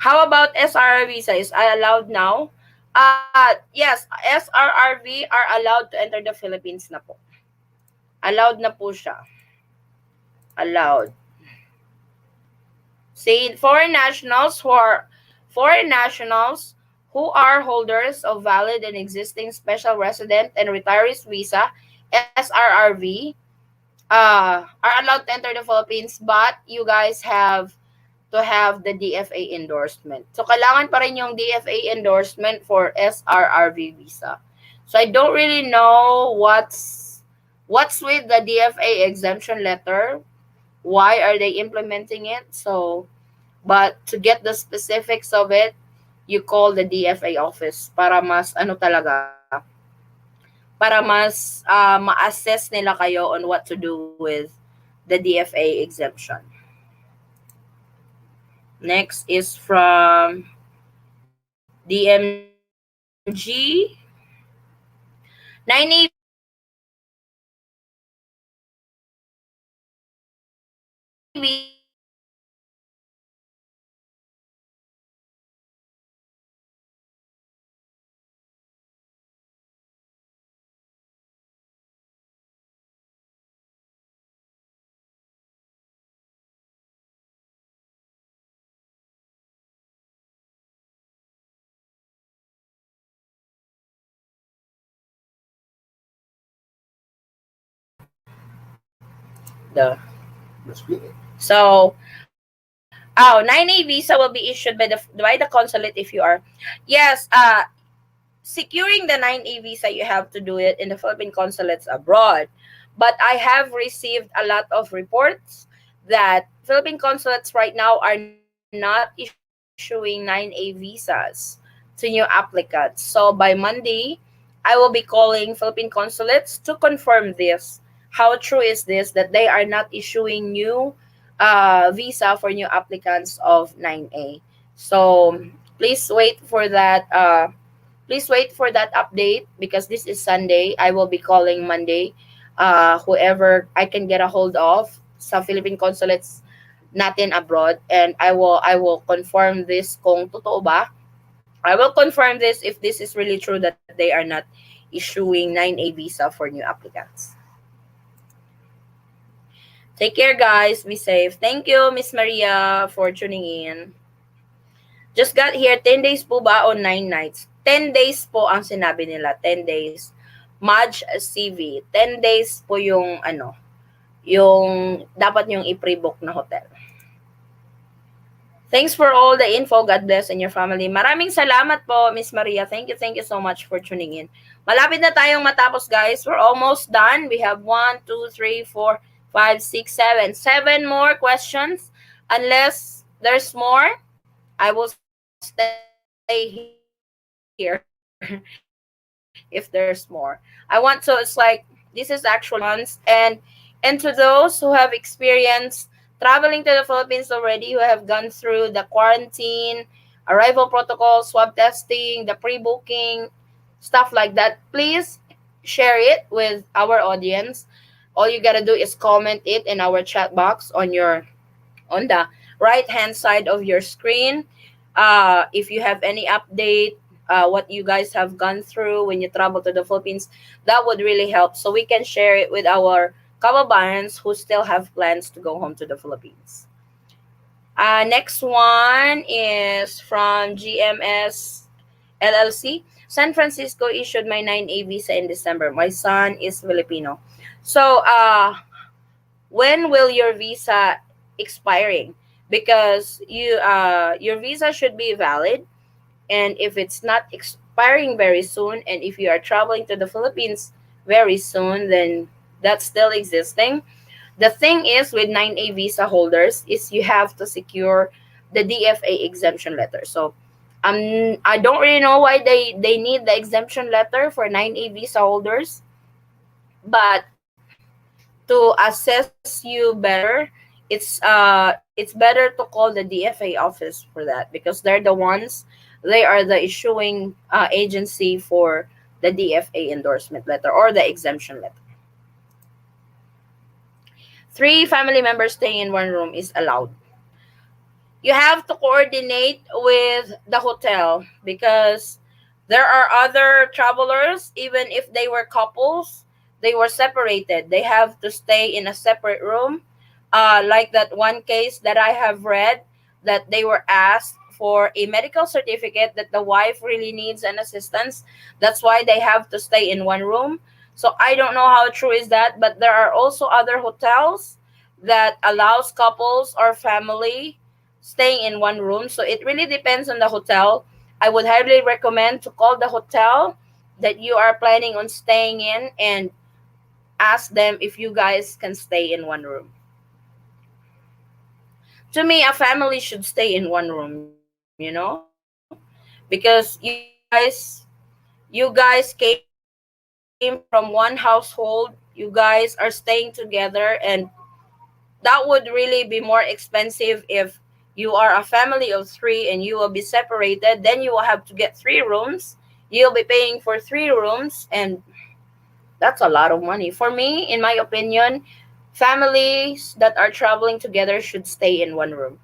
How about SRR visa? Is allowed now? Yes, SRRV are allowed to enter the Philippines na po. Allowed na po siya. Allowed. See, foreign nationals who are holders of valid and existing special resident and retirees visa, SRRV, are allowed to enter the Philippines, but you guys have to have the DFA endorsement. So, kailangan pa rin yung DFA endorsement for SRRV visa. So, I don't really know what's with the DFA exemption letter. Why are they implementing it? So, but to get the specifics of it, you call the DFA office para mas para mas ma-assess nila kayo on what to do with the DFA exemption. Next is from DMG. 9A visa will be issued by the Philippine Consulate if you are So 9A visa will be issued by the consulate if you are. Yes, securing the 9A visa, you have to do it in the Philippine consulates abroad. But I have received a lot of reports that Philippine consulates right now are not issuing 9A visas to new applicants. So by Monday, I will be calling Philippine consulates to confirm this. How true is this that they are not issuing new visa for new applicants of 9A? So please wait for that update because this is Sunday. I will be calling Monday whoever I can get a hold of sa Philippine consulates natin abroad, and I will confirm this kung totoo ba I will confirm this if this is really true that they are not issuing 9A visa for new applicants. Take care, guys. Be safe. Thank you, Miss Maria, for tuning in. Just got here, 10 days po ba o 9 nights? 10 days po ang sinabi nila, 10 days. Maj CV, 10 days po yung yung dapat yung i-pre-book na hotel. Thanks for all the info. God bless and your family. Maraming salamat po, Miss Maria. Thank you so much for tuning in. Malapit na tayong matapos, guys. We're almost done. We have 1, 2, 3, 4, 5, 6, 7. 7 more questions. Unless there's more, I will stay here if there's more. I want to, it's like, this is actually questions and to those who have experienced traveling to the Philippines already, who have gone through the quarantine, arrival protocol, swab testing, the pre-booking, stuff like that, please share it with our audience. All you gotta do is comment it in our chat box on the right hand side of your screen. If you have any update, what you guys have gone through when you travel to the Philippines, that would really help so we can share it with our kababayans who still have plans to go home to the Philippines. Next one is from GMS LLC. San Francisco issued my 9A visa in December. My son is Filipino. So, when will your visa expiring? Because your visa should be valid, and if it's not expiring very soon, and if you are traveling to the Philippines very soon, then that's still existing. The thing is with 9A visa holders is you have to secure the DFA exemption letter. So I don't really know why they need the exemption letter for 9A visa holders, but to assess you better, it's better to call the DFA office for that, because they're the ones, they are the issuing agency for the DFA endorsement letter or the exemption letter. 3 family members staying in one room is allowed. You have to coordinate with the hotel, because there are other travelers, even if they were couples, they were separated. They have to stay in a separate room. Like that one case that I have read, that they were asked for a medical certificate that the wife really needs an assistance. That's why they have to stay in one room. So I don't know how true is that, but there are also other hotels that allows couples or family staying in one room. So it really depends on the hotel. I would highly recommend to call the hotel that you are planning on staying in and ask them if you guys can stay in one room. To me, a family should stay in one room, because you guys came from one household, you guys are staying together, and that would really be more expensive if you are a family of 3 and you will be separated. Then you will have to get 3 rooms. You'll be paying for 3 rooms, and that's a lot of money. For me, in my opinion, families that are traveling together should stay in one room.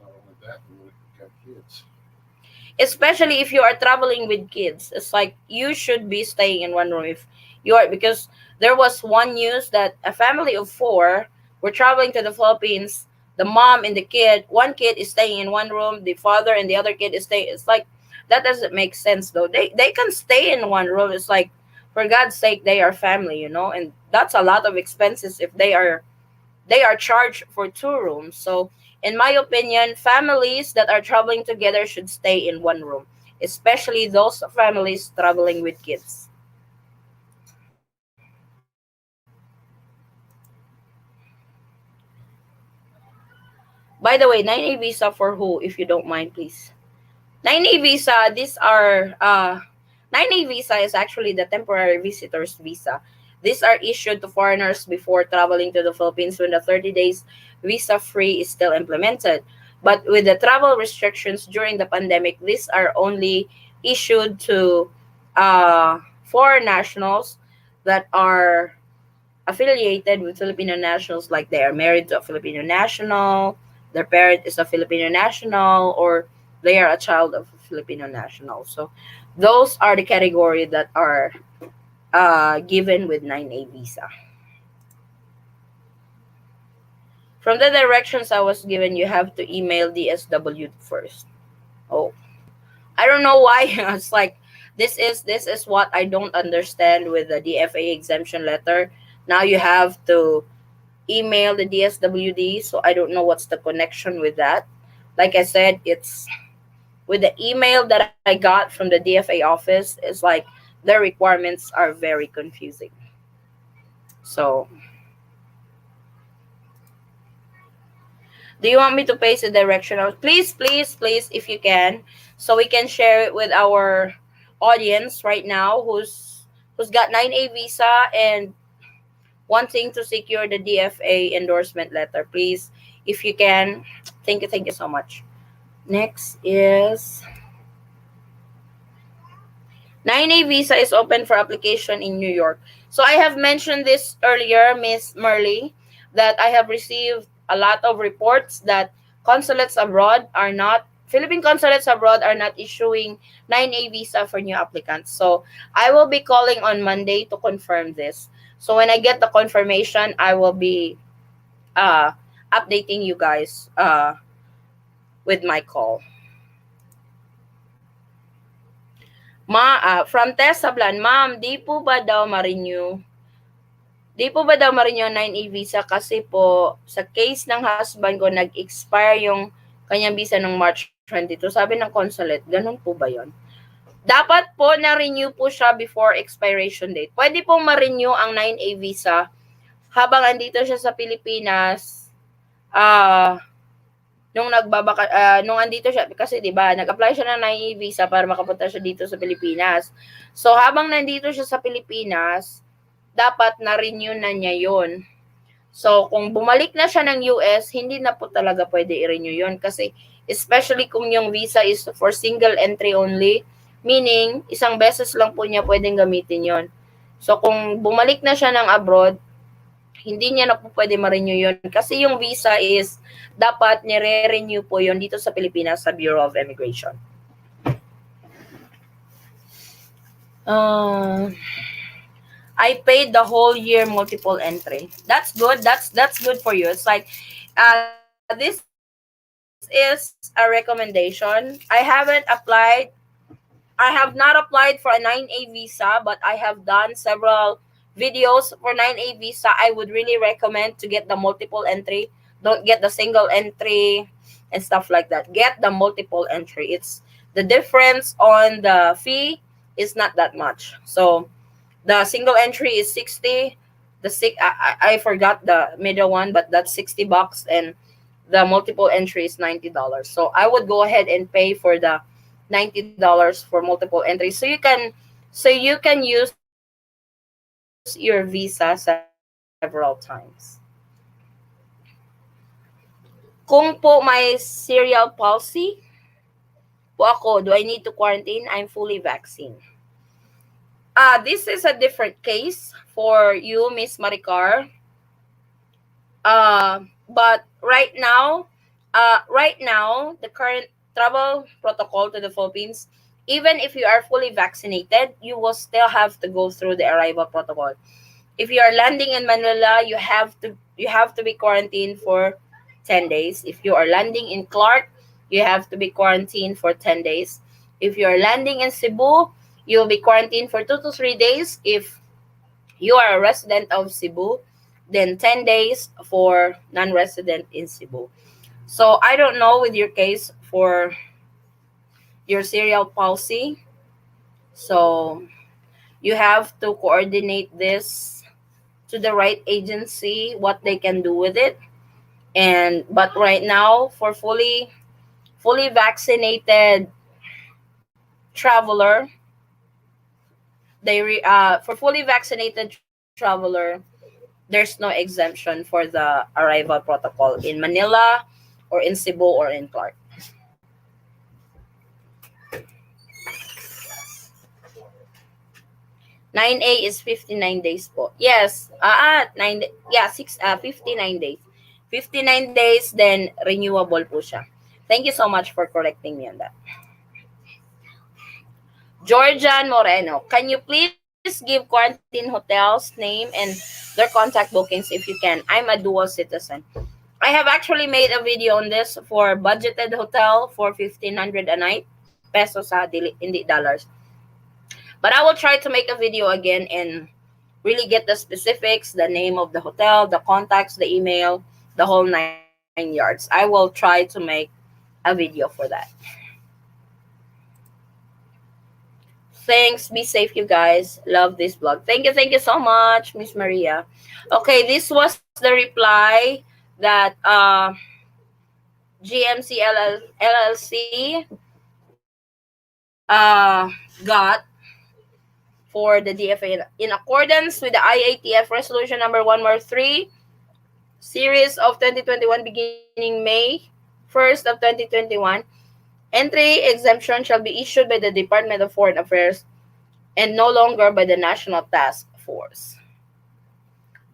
Not only that, we would have kids. Especially if you are traveling with kids, it's like you should be staying in one room. If you are, because there was one news that a family of 4 were traveling to the Philippines. The mom and the kid, one kid is staying in one room, the father and the other kid is staying. It's like, that doesn't make sense though. They can stay in one room. It's like, for God's sake, they are family, and that's a lot of expenses if they are charged for 2 rooms. So, in my opinion, families that are traveling together should stay in one room, especially those families traveling with kids. By the way, 9A visa for who, if you don't mind, please? 9A visa, these are 9A visa is actually the temporary visitors visa. These are issued to foreigners before traveling to the Philippines when the 30 days visa free is still implemented. But with the travel restrictions during the pandemic, these are only issued to foreign nationals that are affiliated with Filipino nationals, like they are married to a Filipino national, their parent is a Filipino national, or they are a child of a Filipino nationals. So those are the category that are given with 9A visa. From the directions I was given, you have to email DSW first. Oh, I don't know why. It's like this is what I don't understand with the DFA exemption letter. Now you have to email the DSWD, so I don't know what's the connection with that. Like I said, it's with the email that I got from the DFA office. It's like the requirements are very confusing. So, do you want me to paste the directional? Please, please, please, if you can, so we can share it with our audience right now who's got 9A visa and wanting to secure the DFA endorsement letter. Please, if you can, thank you so much. Next is 9A visa is open for application in New York. So I have mentioned this earlier, Miss Merly, that I have received a lot of reports that consulates abroad are not Philippine consulates abroad are not issuing 9A visa for new applicants. So I will be calling on Monday to confirm this. So when I get the confirmation, I will be uh, updating you guys with my call. From Tess Sablan, Ma'am, di po ba daw ma-renew ang 9A visa kasi po sa case ng husband ko nag-expire yung kanyang visa ng March 22. Sabi ng consulate, ganun po ba yon? Dapat po na-renew po siya before expiration date. Pwede pong ma-renew ang 9A visa habang andito siya sa Pilipinas. Nung andito siya kasi 'di ba, nag-apply siya ng 9A visa para makapunta siya dito sa Pilipinas. So habang nandito siya sa Pilipinas, dapat na-renew na niya 'yon. So kung bumalik na siya ng US, hindi na po talaga pwede i-renew 'yon kasi especially kung yung visa is for single entry only, meaning isang beses lang po niya pwedeng gamitin 'yon. So kung bumalik na siya ng abroad, hindi niya na po pwede ma-renew yun. Kasi yung visa is, dapat nire-renew po yun dito sa Pilipinas sa Bureau of Immigration. I paid the whole year multiple entry. That's good. That's good for you. It's like, this is a recommendation. I have not applied for a 9A visa, but I have done several videos for 9A visa. I would really recommend to get the multiple entry. Don't get the single entry and stuff like that. Get the multiple entry. It's the difference on the fee is not that much. So the single entry is 60. I forgot the middle one, but that's $60, and the multiple entry is $90. So I would go ahead and pay for the $90 for multiple entries, so you can use your visa several times. Kung po may cerebral palsy po ako, do I need to quarantine? I'm fully vaccinated. This is a different case for you, Miss Maricar. But right now, the current travel protocol to the Philippines, even if you are fully vaccinated, you will still have to go through the arrival protocol. If you are landing in Manila, you have to be quarantined for 10 days. If you are landing in Clark, you have to be quarantined for 10 days. If you are landing in Cebu, you will be quarantined for 2 to 3 days. If you are a resident of Cebu, then 10 days for non-resident in Cebu. So I don't know with your case for your cerebral palsy. So you have to coordinate this to the right agency, what they can do with it. But right now, for fully vaccinated traveler, for fully vaccinated traveler, there's no exemption for the arrival protocol in Manila or in Cebu or in Clark. 9A is 59 days po. Yes, 59 days. 59 days, then renewable po siya. Thank you so much for correcting me on that. Georgian Moreno, can you please give quarantine hotels name and their contact bookings if you can? I'm a dual citizen. I have actually made a video on this for budgeted hotel for 1,500 a night pesos ha, hindi dollars. But I will try to make a video again and really get the specifics, the name of the hotel, the contacts, the email, the whole 9 yards. I will try to make a video for that. Thanks. Be safe, you guys. Love this vlog. Thank you so much, Miss Maria. Okay, this was the reply that GMC LLC got for the DFA in accordance with the IATF resolution number 113 series of 2021 beginning May 1st of 2021. Entry exemption shall be issued by the Department of Foreign Affairs and no longer by the National Task Force.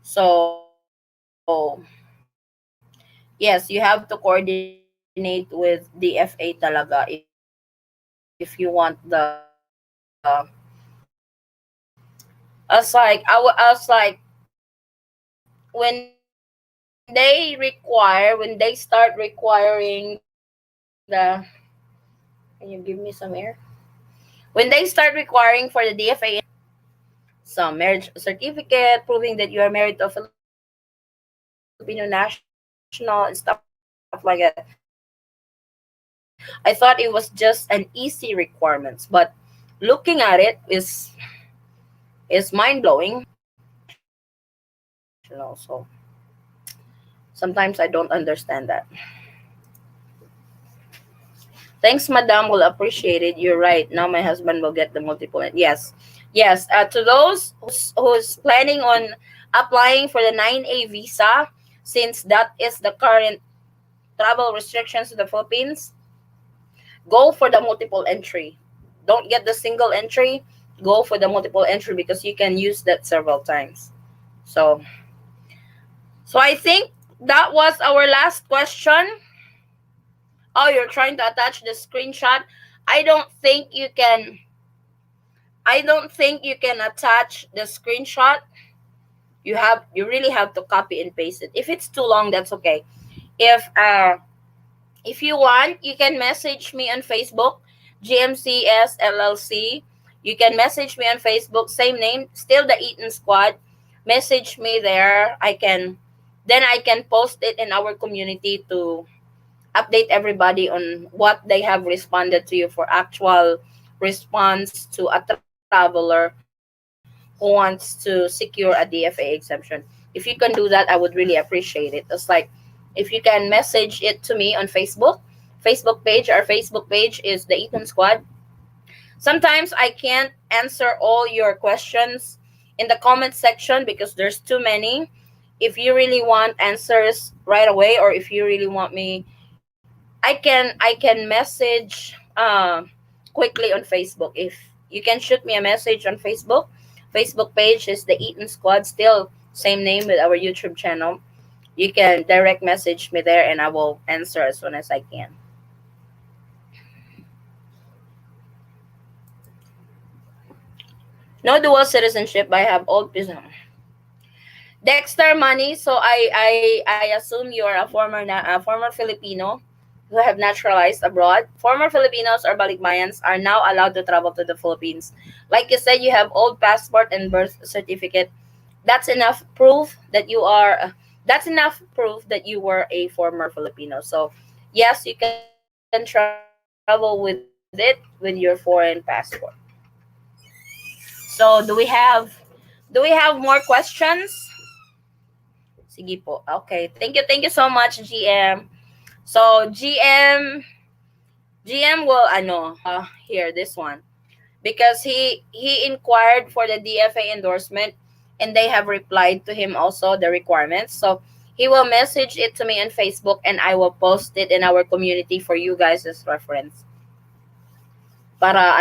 So, yes, you have to coordinate with DFA talaga if you want when they start requiring can you give me some air? When they start requiring for the DFA some marriage certificate proving that you are married to a Filipino national and stuff like that. I thought it was just an easy requirements, but looking at it is mind-blowing. So sometimes I don't understand that. Thanks, madam. Will appreciate it. You're right. Now my husband will get the multiple. Yes. To those who's planning on applying for the 9A visa, since that is the current travel restrictions to the Philippines, go for the multiple entry. Don't get the single entry. Go for the multiple entry because you can use that several times. So, I think that was our last question. Oh, you're trying to attach the screenshot. I don't think you can. I don't think you can attach the screenshot. You really have to copy and paste it. If it's too long, that's okay. If you want, you can message me on Facebook, GMCS LLC. You can message me on Facebook, same name, still the Eaton Squad. Message me there. I can post it in our community to update everybody on what they have responded to you for actual response to a traveler who wants to secure a DFA exemption. If you can do that, I would really appreciate it. It's like if you can message it to me on Facebook page. Our Facebook page is the Eaton Squad. Sometimes I can't answer all your questions in the comment section because there's too many. If you really want answers right away, or if you really want me, I can message quickly on Facebook. If you can shoot me a message on Facebook. Facebook page is the Eaton Squad, still same name with our YouTube channel. You can direct message me there and I will answer as soon as I can. No dual citizenship, but I have old business. Dexter Money. So I assume you are a former Filipino who have naturalized abroad. Former Filipinos or balikbayans are now allowed to travel to the Philippines. Like you said, you have old passport and birth certificate. That's enough proof that you are. That's enough proof that you were a former Filipino. So yes, you can travel with it with your foreign passport. So do we have more questions? Sige po. Okay. Thank you so much, GM. So GM will here this one, because he inquired for the DFA endorsement and they have replied to him also the requirements. So he will message it to me on Facebook and I will post it in our community for you guys as reference. Para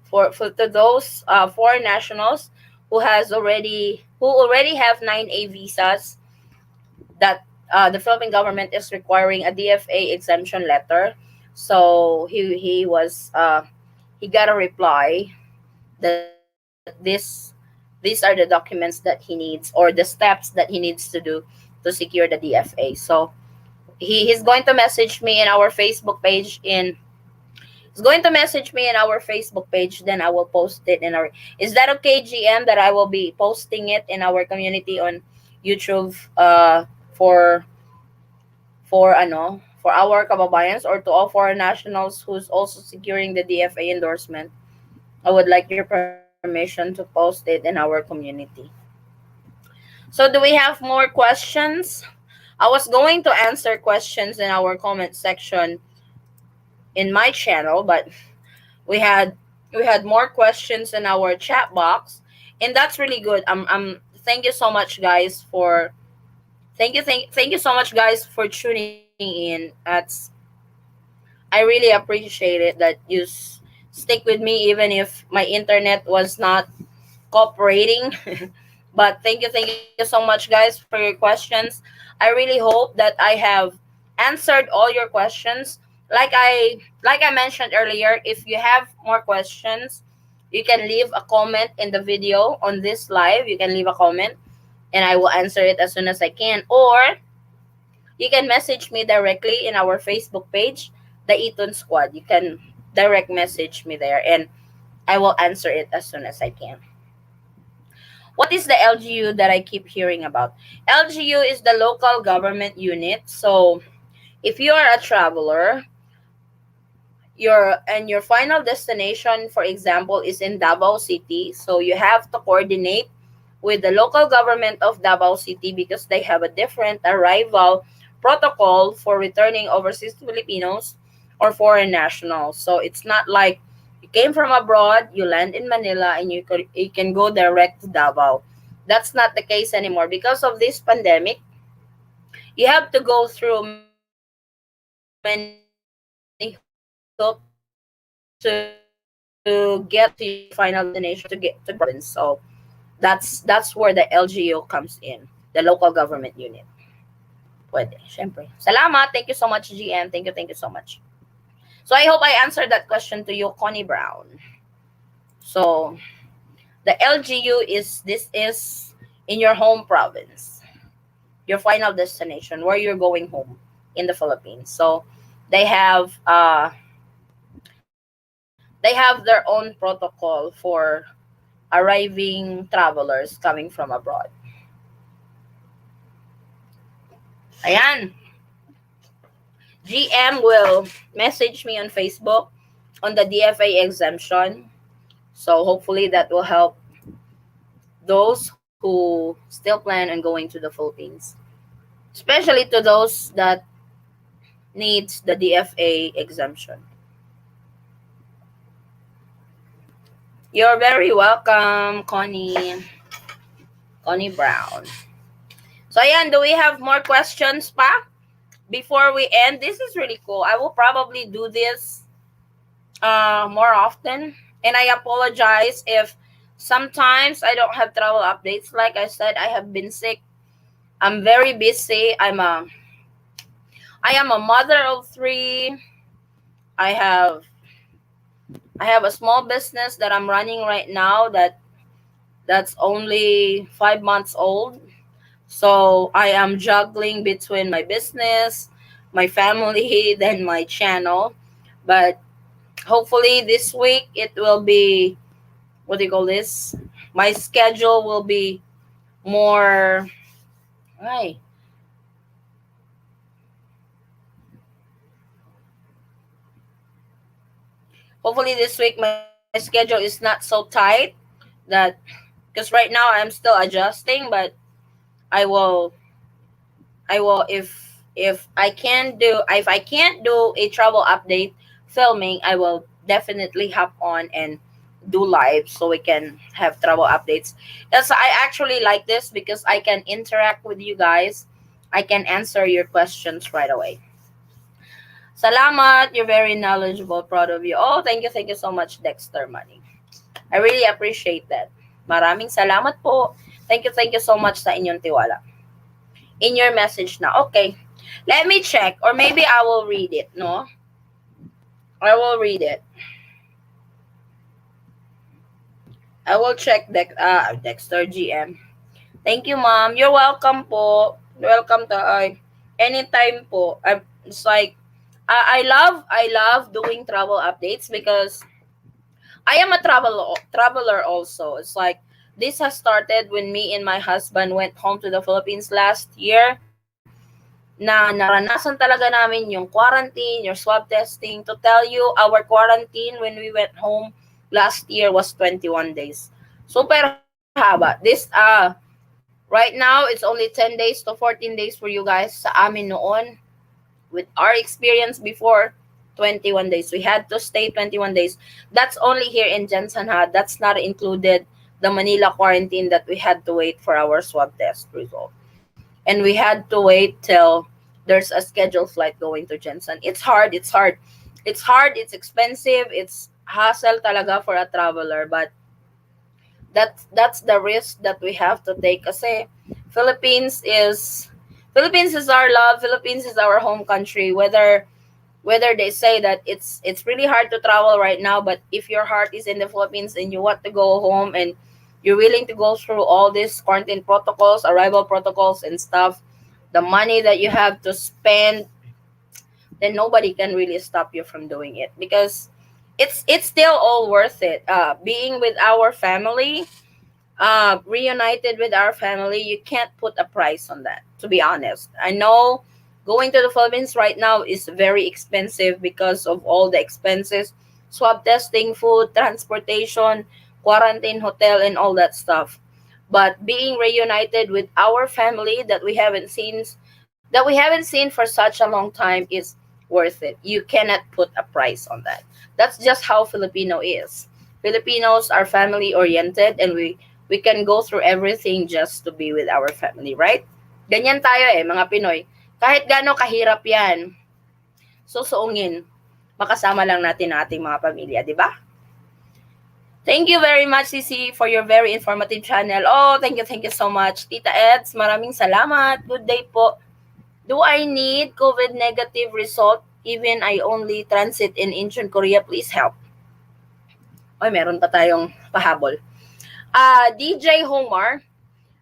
for to those foreign nationals who already have 9A visas, that the Philippine government is requiring a DFA exemption letter. So he got a reply that these are the documents that he needs, or the steps that he needs to do to secure the DFA. So he's going to message me in our Facebook page in he's going to message me in our Facebook page, then I will post it in our. Is that okay, GM, that I will be posting it in our community on YouTube, for for our kababayans, or to all foreign nationals who's also securing the DFA endorsement? I would like your permission to post it in our community. So do we have more questions? I was going to answer questions in our comment section in my channel, but we had we had more questions in our chat box, and that's really good. Thank you so much, guys, for thank you so much, guys, for tuning in. That's I really appreciate it that you stick with me even if my internet was not cooperating. But thank you so much, guys, for your questions. I really hope that I have answered all your questions. Like I mentioned earlier, if you have more questions, you can leave a comment in the video on this live. You can leave a comment and I will answer it as soon as I can. Or you can message me directly in our Facebook page, the Eaton Squad. You can direct message me there and I will answer it as soon as I can. What is the LGU that I keep hearing about? LGU is the local government unit. So if you are a traveler, your final destination, for example, is in Davao City, so you have to coordinate with the local government of Davao City because they have a different arrival protocol for returning overseas Filipinos or foreign nationals. So it's not like you came from abroad, you land in Manila, and you can go direct to Davao. That's not the case anymore because of this pandemic. You have to go through many hoops to get to your final destination, to get to the province. So that's where the LGU comes in, the local government unit. Pwede, syempre. Salamat. Thank you so much, GM. Thank you so much. So I hope I answered that question to you, Connie Brown. So the LGU is in your home province, your final destination, where you're going home in the Philippines. So they have their own protocol for arriving travelers coming from abroad. Ayan. GM will message me on Facebook on the DFA exemption. So hopefully that will help those who still plan on going to the Philippines, especially to those that needs the DFA exemption. You're very welcome, Connie Brown. So ayan, do we have more questions pa? Before we end, this is really cool. I will probably do this more often. And I apologize if sometimes I don't have travel updates. Like I said, I have been sick. I'm very busy. I am a mother of three. I have I have a small business that I'm running right now that's only 5 months old. So I am juggling between my business, my family, then my channel. But hopefully this week it will be, what do you call this? My schedule will be more. Ay, hopefully this week my schedule is not so tight that, because right now I'm still adjusting, but I will if I can't do a travel update filming, I will definitely hop on and do live so we can have travel updates. Yes, I actually like this because I can interact with you guys. I can answer your questions right away. Salamat, you're very knowledgeable, proud of you. Oh, thank you so much, Dexter Money. I really appreciate that. Maraming salamat po. Thank you so much sa inyong tiwala. In your message na. Okay. Let me check, or maybe I will read it, no? I will read it. I will check Dexter GM. Thank you, ma'am. You're welcome po. Welcome to anytime po. It's like I love doing travel updates because I am a traveler also. It's like this has started when me and my husband went home to the Philippines last year na naranasan talaga namin yung quarantine, your swab testing. To tell you, our quarantine when we went home last year was 21 days. Super haba. Right now, it's only 10 days to 14 days for you guys. Sa amin noon, with our experience before, 21 days. We had to stay 21 days. That's only here in Jensen, ha. That's not included the Manila quarantine that we had to wait for our swab test result. And we had to wait till there's a scheduled flight going to Jensen. It's hard. It's hard. It's hard. It's expensive. It's hassle talaga for a traveler. But that's the risk that we have to take. Kasi Philippines is Philippines is our love. Philippines is our home country. Whether they say that it's really hard to travel right now, but if your heart is in the Philippines and you want to go home and you're willing to go through all these quarantine protocols, arrival protocols and stuff, the money that you have to spend, then nobody can really stop you from doing it because it's still all worth it. Being with our family, reunited with our family, you can't put a price on that, to be honest. I know going to the Philippines right now is very expensive because of all the expenses, swab testing, food, transportation, quarantine, hotel, and all that stuff. But being reunited with our family that we haven't seen for such a long time is worth it. You cannot put a price on that. That's just how Filipino is. Filipinos are family oriented, and we can go through everything just to be with our family, right? Ganyan tayo mga Pinoy. Kahit gaano kahirap yan, susuungin, makasama lang natin ang ating mga pamilya, di ba? Thank you very much, Sisi, for your very informative channel. Oh, thank you so much. Tita Eds, maraming salamat. Good day po. Do I need COVID negative result even I only transit in Incheon, Korea? Please help. Oy, meron pa tayong pahabol. DJ Homar,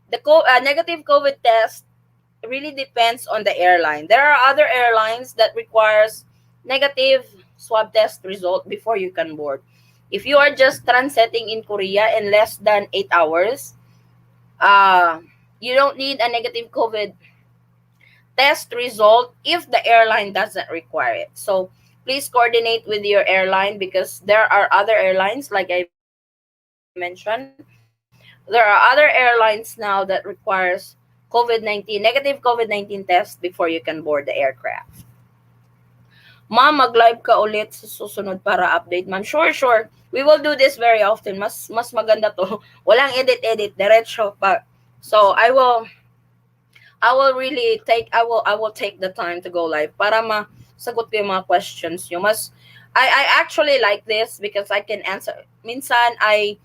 the negative COVID test really depends on the airline. There are other airlines that requires negative swab test result before you can board. If you are just transiting in Korea in less than 8 hours, you don't need a negative COVID test result if the airline doesn't require it. So please coordinate with your airline because there are other airlines, like I mentioned, there are other airlines now that requires negative COVID-19 test before you can board the aircraft. Ma'am, mag-live ka ulit sa susunod para update, ma'am. Sure. We will do this very often. Mas maganda to. Walang edit, diretso pa. So I will take the time to go live para masagot ko yung mga questions nyo. I actually like this because I can answer. Minsan I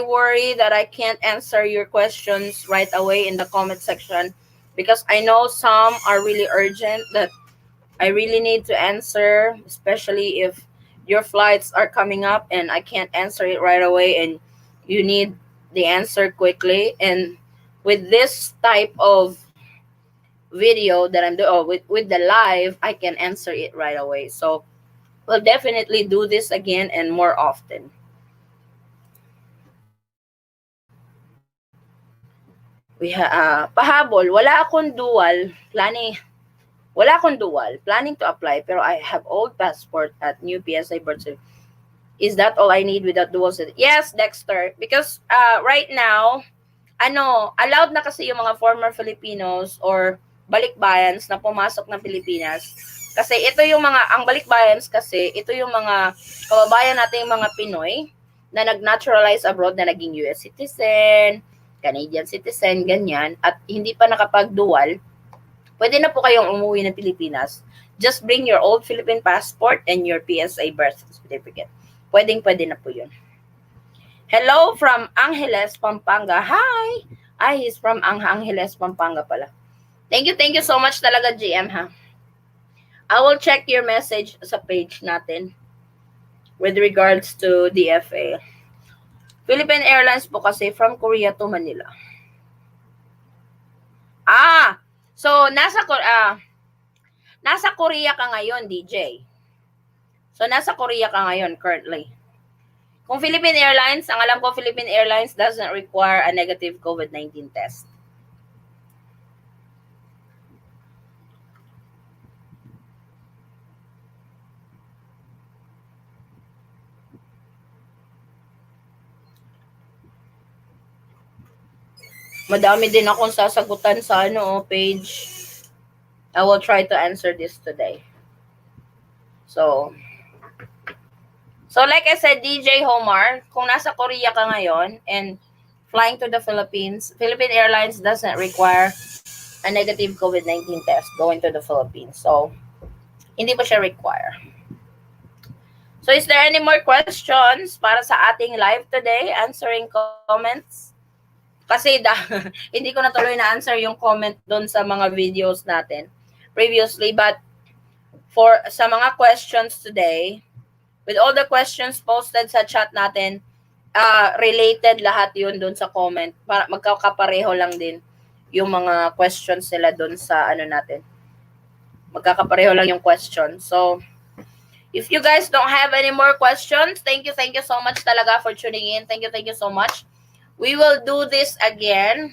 worry that I can't answer your questions right away in the comment section because I know some are really urgent that I really need to answer, especially if your flights are coming up and I can't answer it right away and you need the answer quickly. And with this type of video that I'm doing, with the live, I can answer it right away. So we'll definitely do this again and more often. Pahabol, wala akong dual, planning to apply, pero I have old passport at new PSA birth certificate. Is that all I need without dual citizenship? Yes, Dexter, because right now, allowed na kasi yung mga former Filipinos or balikbayans na pumasok ng Pilipinas. Kasi ang balikbayans kasi, ito yung mga kababayan nating mga Pinoy na nag-naturalize abroad na naging US citizen, Canadian citizen, ganyan, at hindi pa nakapag-dual. Pwede na po kayong umuwi ng Pilipinas. Just bring your old Philippine passport and your PSA birth certificate. Pwede na po yun. Hello from Angeles, Pampanga. Hi! He's from Angeles, Pampanga pala. Thank you so much talaga, GM, ha? I will check your message sa page natin with regards to DFA. Philippine Airlines po kasi from Korea to Manila. So nasa Korea ka ngayon, DJ. So nasa Korea ka ngayon currently. Kung Philippine Airlines, ang alam ko Philippine Airlines doesn't require a negative COVID-19 test. Madami din akong sasagutan sa page. I will try to answer this today. So like I said, DJ Homar, kung nasa Korea ka ngayon and flying to the Philippines, Philippine Airlines doesn't require a negative COVID-19 test going to the Philippines. So, hindi pa siya require. So, is there any more questions para sa ating live today? Answering comments? Kasi hindi ko natuloy na answer yung comment doon sa mga videos natin previously. But sa mga questions today, with all the questions posted sa chat natin, related lahat yun doon sa comment. Para magkakapareho lang din yung mga questions nila doon sa natin. Magkakapareho lang yung question. So, if you guys don't have any more questions, thank you so much talaga for tuning in. Thank you so much. We will do this again.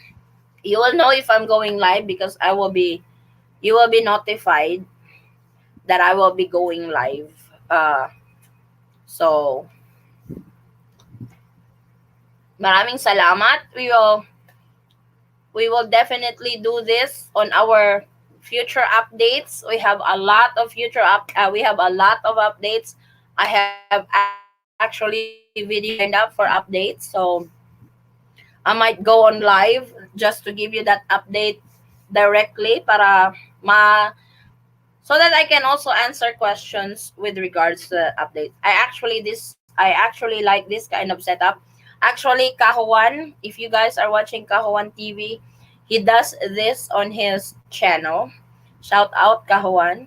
You will know if I'm going live because you will be notified that I will be going live. So, maraming salamat. We will definitely do this on our future updates. We have a lot of updates. I have actually video lined up for updates. So, I might go on live just to give you that update directly so that I can also answer questions with regards to the update. I actually like this kind of setup. Actually, Kahuan, if you guys are watching Kahuan TV, he does this on his channel. Shout out Kahuan.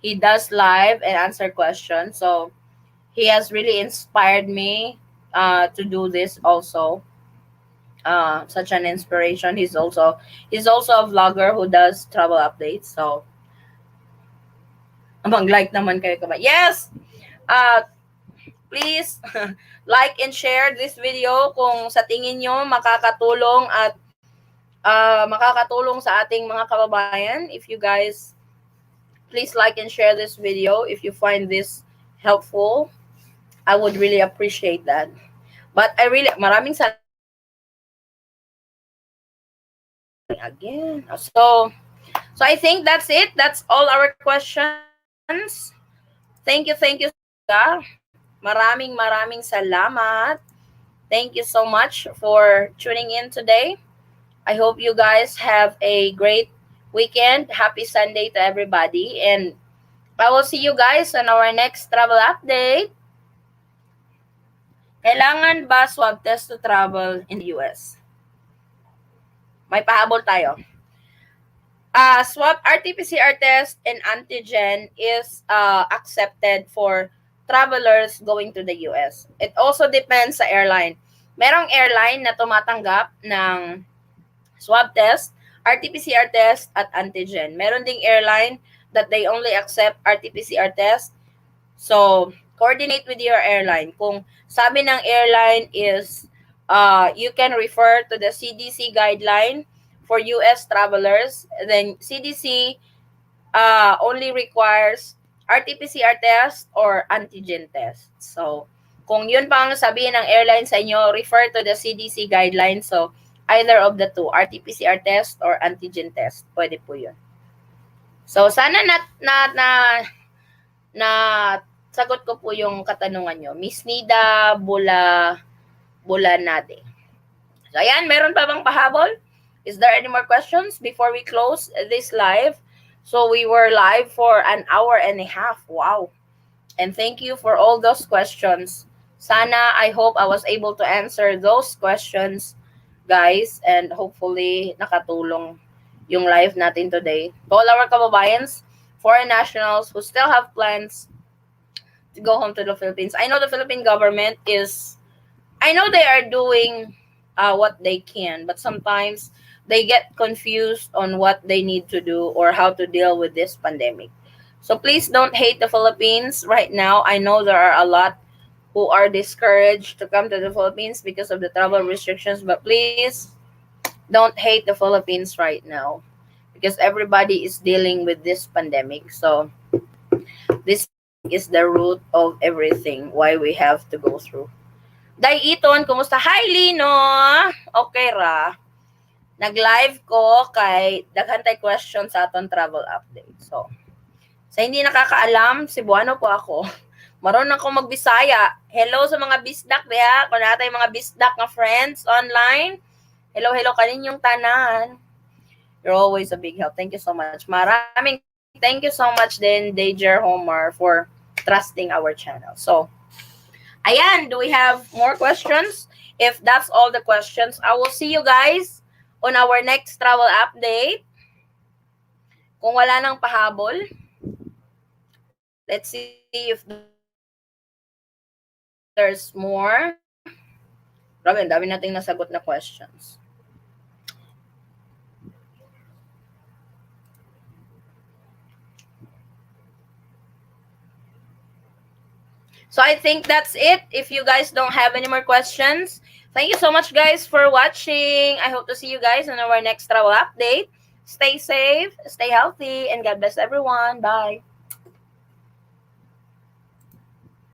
He does live and answer questions. So he has really inspired me to do this also. Such an inspiration. He's also a vlogger who does travel updates. So mag-like naman kayo ba? Yes. Please like and share this video kung sa tingin nyo makakatulong at makakatulong sa ating mga kababayan. If you guys please like and share this video if you find this helpful. I would really appreciate that. But maraming salamat again. So I think that's it. That's all our questions. Thank you. Maraming salamat. Thank you so much for tuning in today. I hope you guys have a great weekend. Happy Sunday to everybody. And I will see you guys on our next travel update. Kailangan ba swab test to travel in the US? May pahabol tayo. Swab RT-PCR test and antigen is accepted for travelers going to the US. It also depends sa airline. Merong airline na tumatanggap ng swab test, RT-PCR test, at antigen. Meron ding airline that they only accept RT-PCR test. So, coordinate with your airline. Kung sabi ng airline is you can refer to the CDC guideline for US travelers, then CDC only requires RT-PCR test or antigen test. So, kung yun pang sabihin ng airline sa inyo, refer to the CDC guidelines. So, either of the two, RT-PCR test or antigen test. Pwede po yun. So, sana na sagot ko po yung katanungan nyo. Miss Nida Bulanade. So, ayan, meron pa bang pahabol? Is there any more questions before we close this live? So, we were live for an hour and a half. Wow. And thank you for all those questions. Sana, I hope I was able to answer those questions, guys. And hopefully, nakatulong yung live natin today. To all our kababayans, foreign nationals who still have plans to go home to the Philippines. I know the Philippine government is I know they are doing what they can, but sometimes they get confused on what they need to do or how to deal with this pandemic. So please don't hate the Philippines right now. I know there are a lot who are discouraged to come to the Philippines because of the travel restrictions, but please don't hate the Philippines right now because everybody is dealing with this pandemic. So this pandemic is the root of everything why we have to go through. Day Eaton, kumusta? Hi, Lino! Okay ra. Nag-live ko kay daghan tay question sa aton travel update. So, sa hindi nakakaalam, Cebuano po ako. Maron ako magbisaya. Hello sa mga bisdak diha. Kung natay mga bisdak nga friends online. Hello, hello kaninyong tanan. You're always a big help. Thank you so much. Maraming thank you so much din, Danger Homer, for trusting our channel. So, ayan, do we have more questions? If that's all the questions, I will see you guys on our next travel update. Kung wala nang pahabol, let's see if there's more. Grabe, ang dami nating nasagot na questions. So I think that's it. If you guys don't have any more questions, thank you so much guys for watching. I hope to see you guys in our next travel update. Stay safe, stay healthy, and God bless everyone. Bye.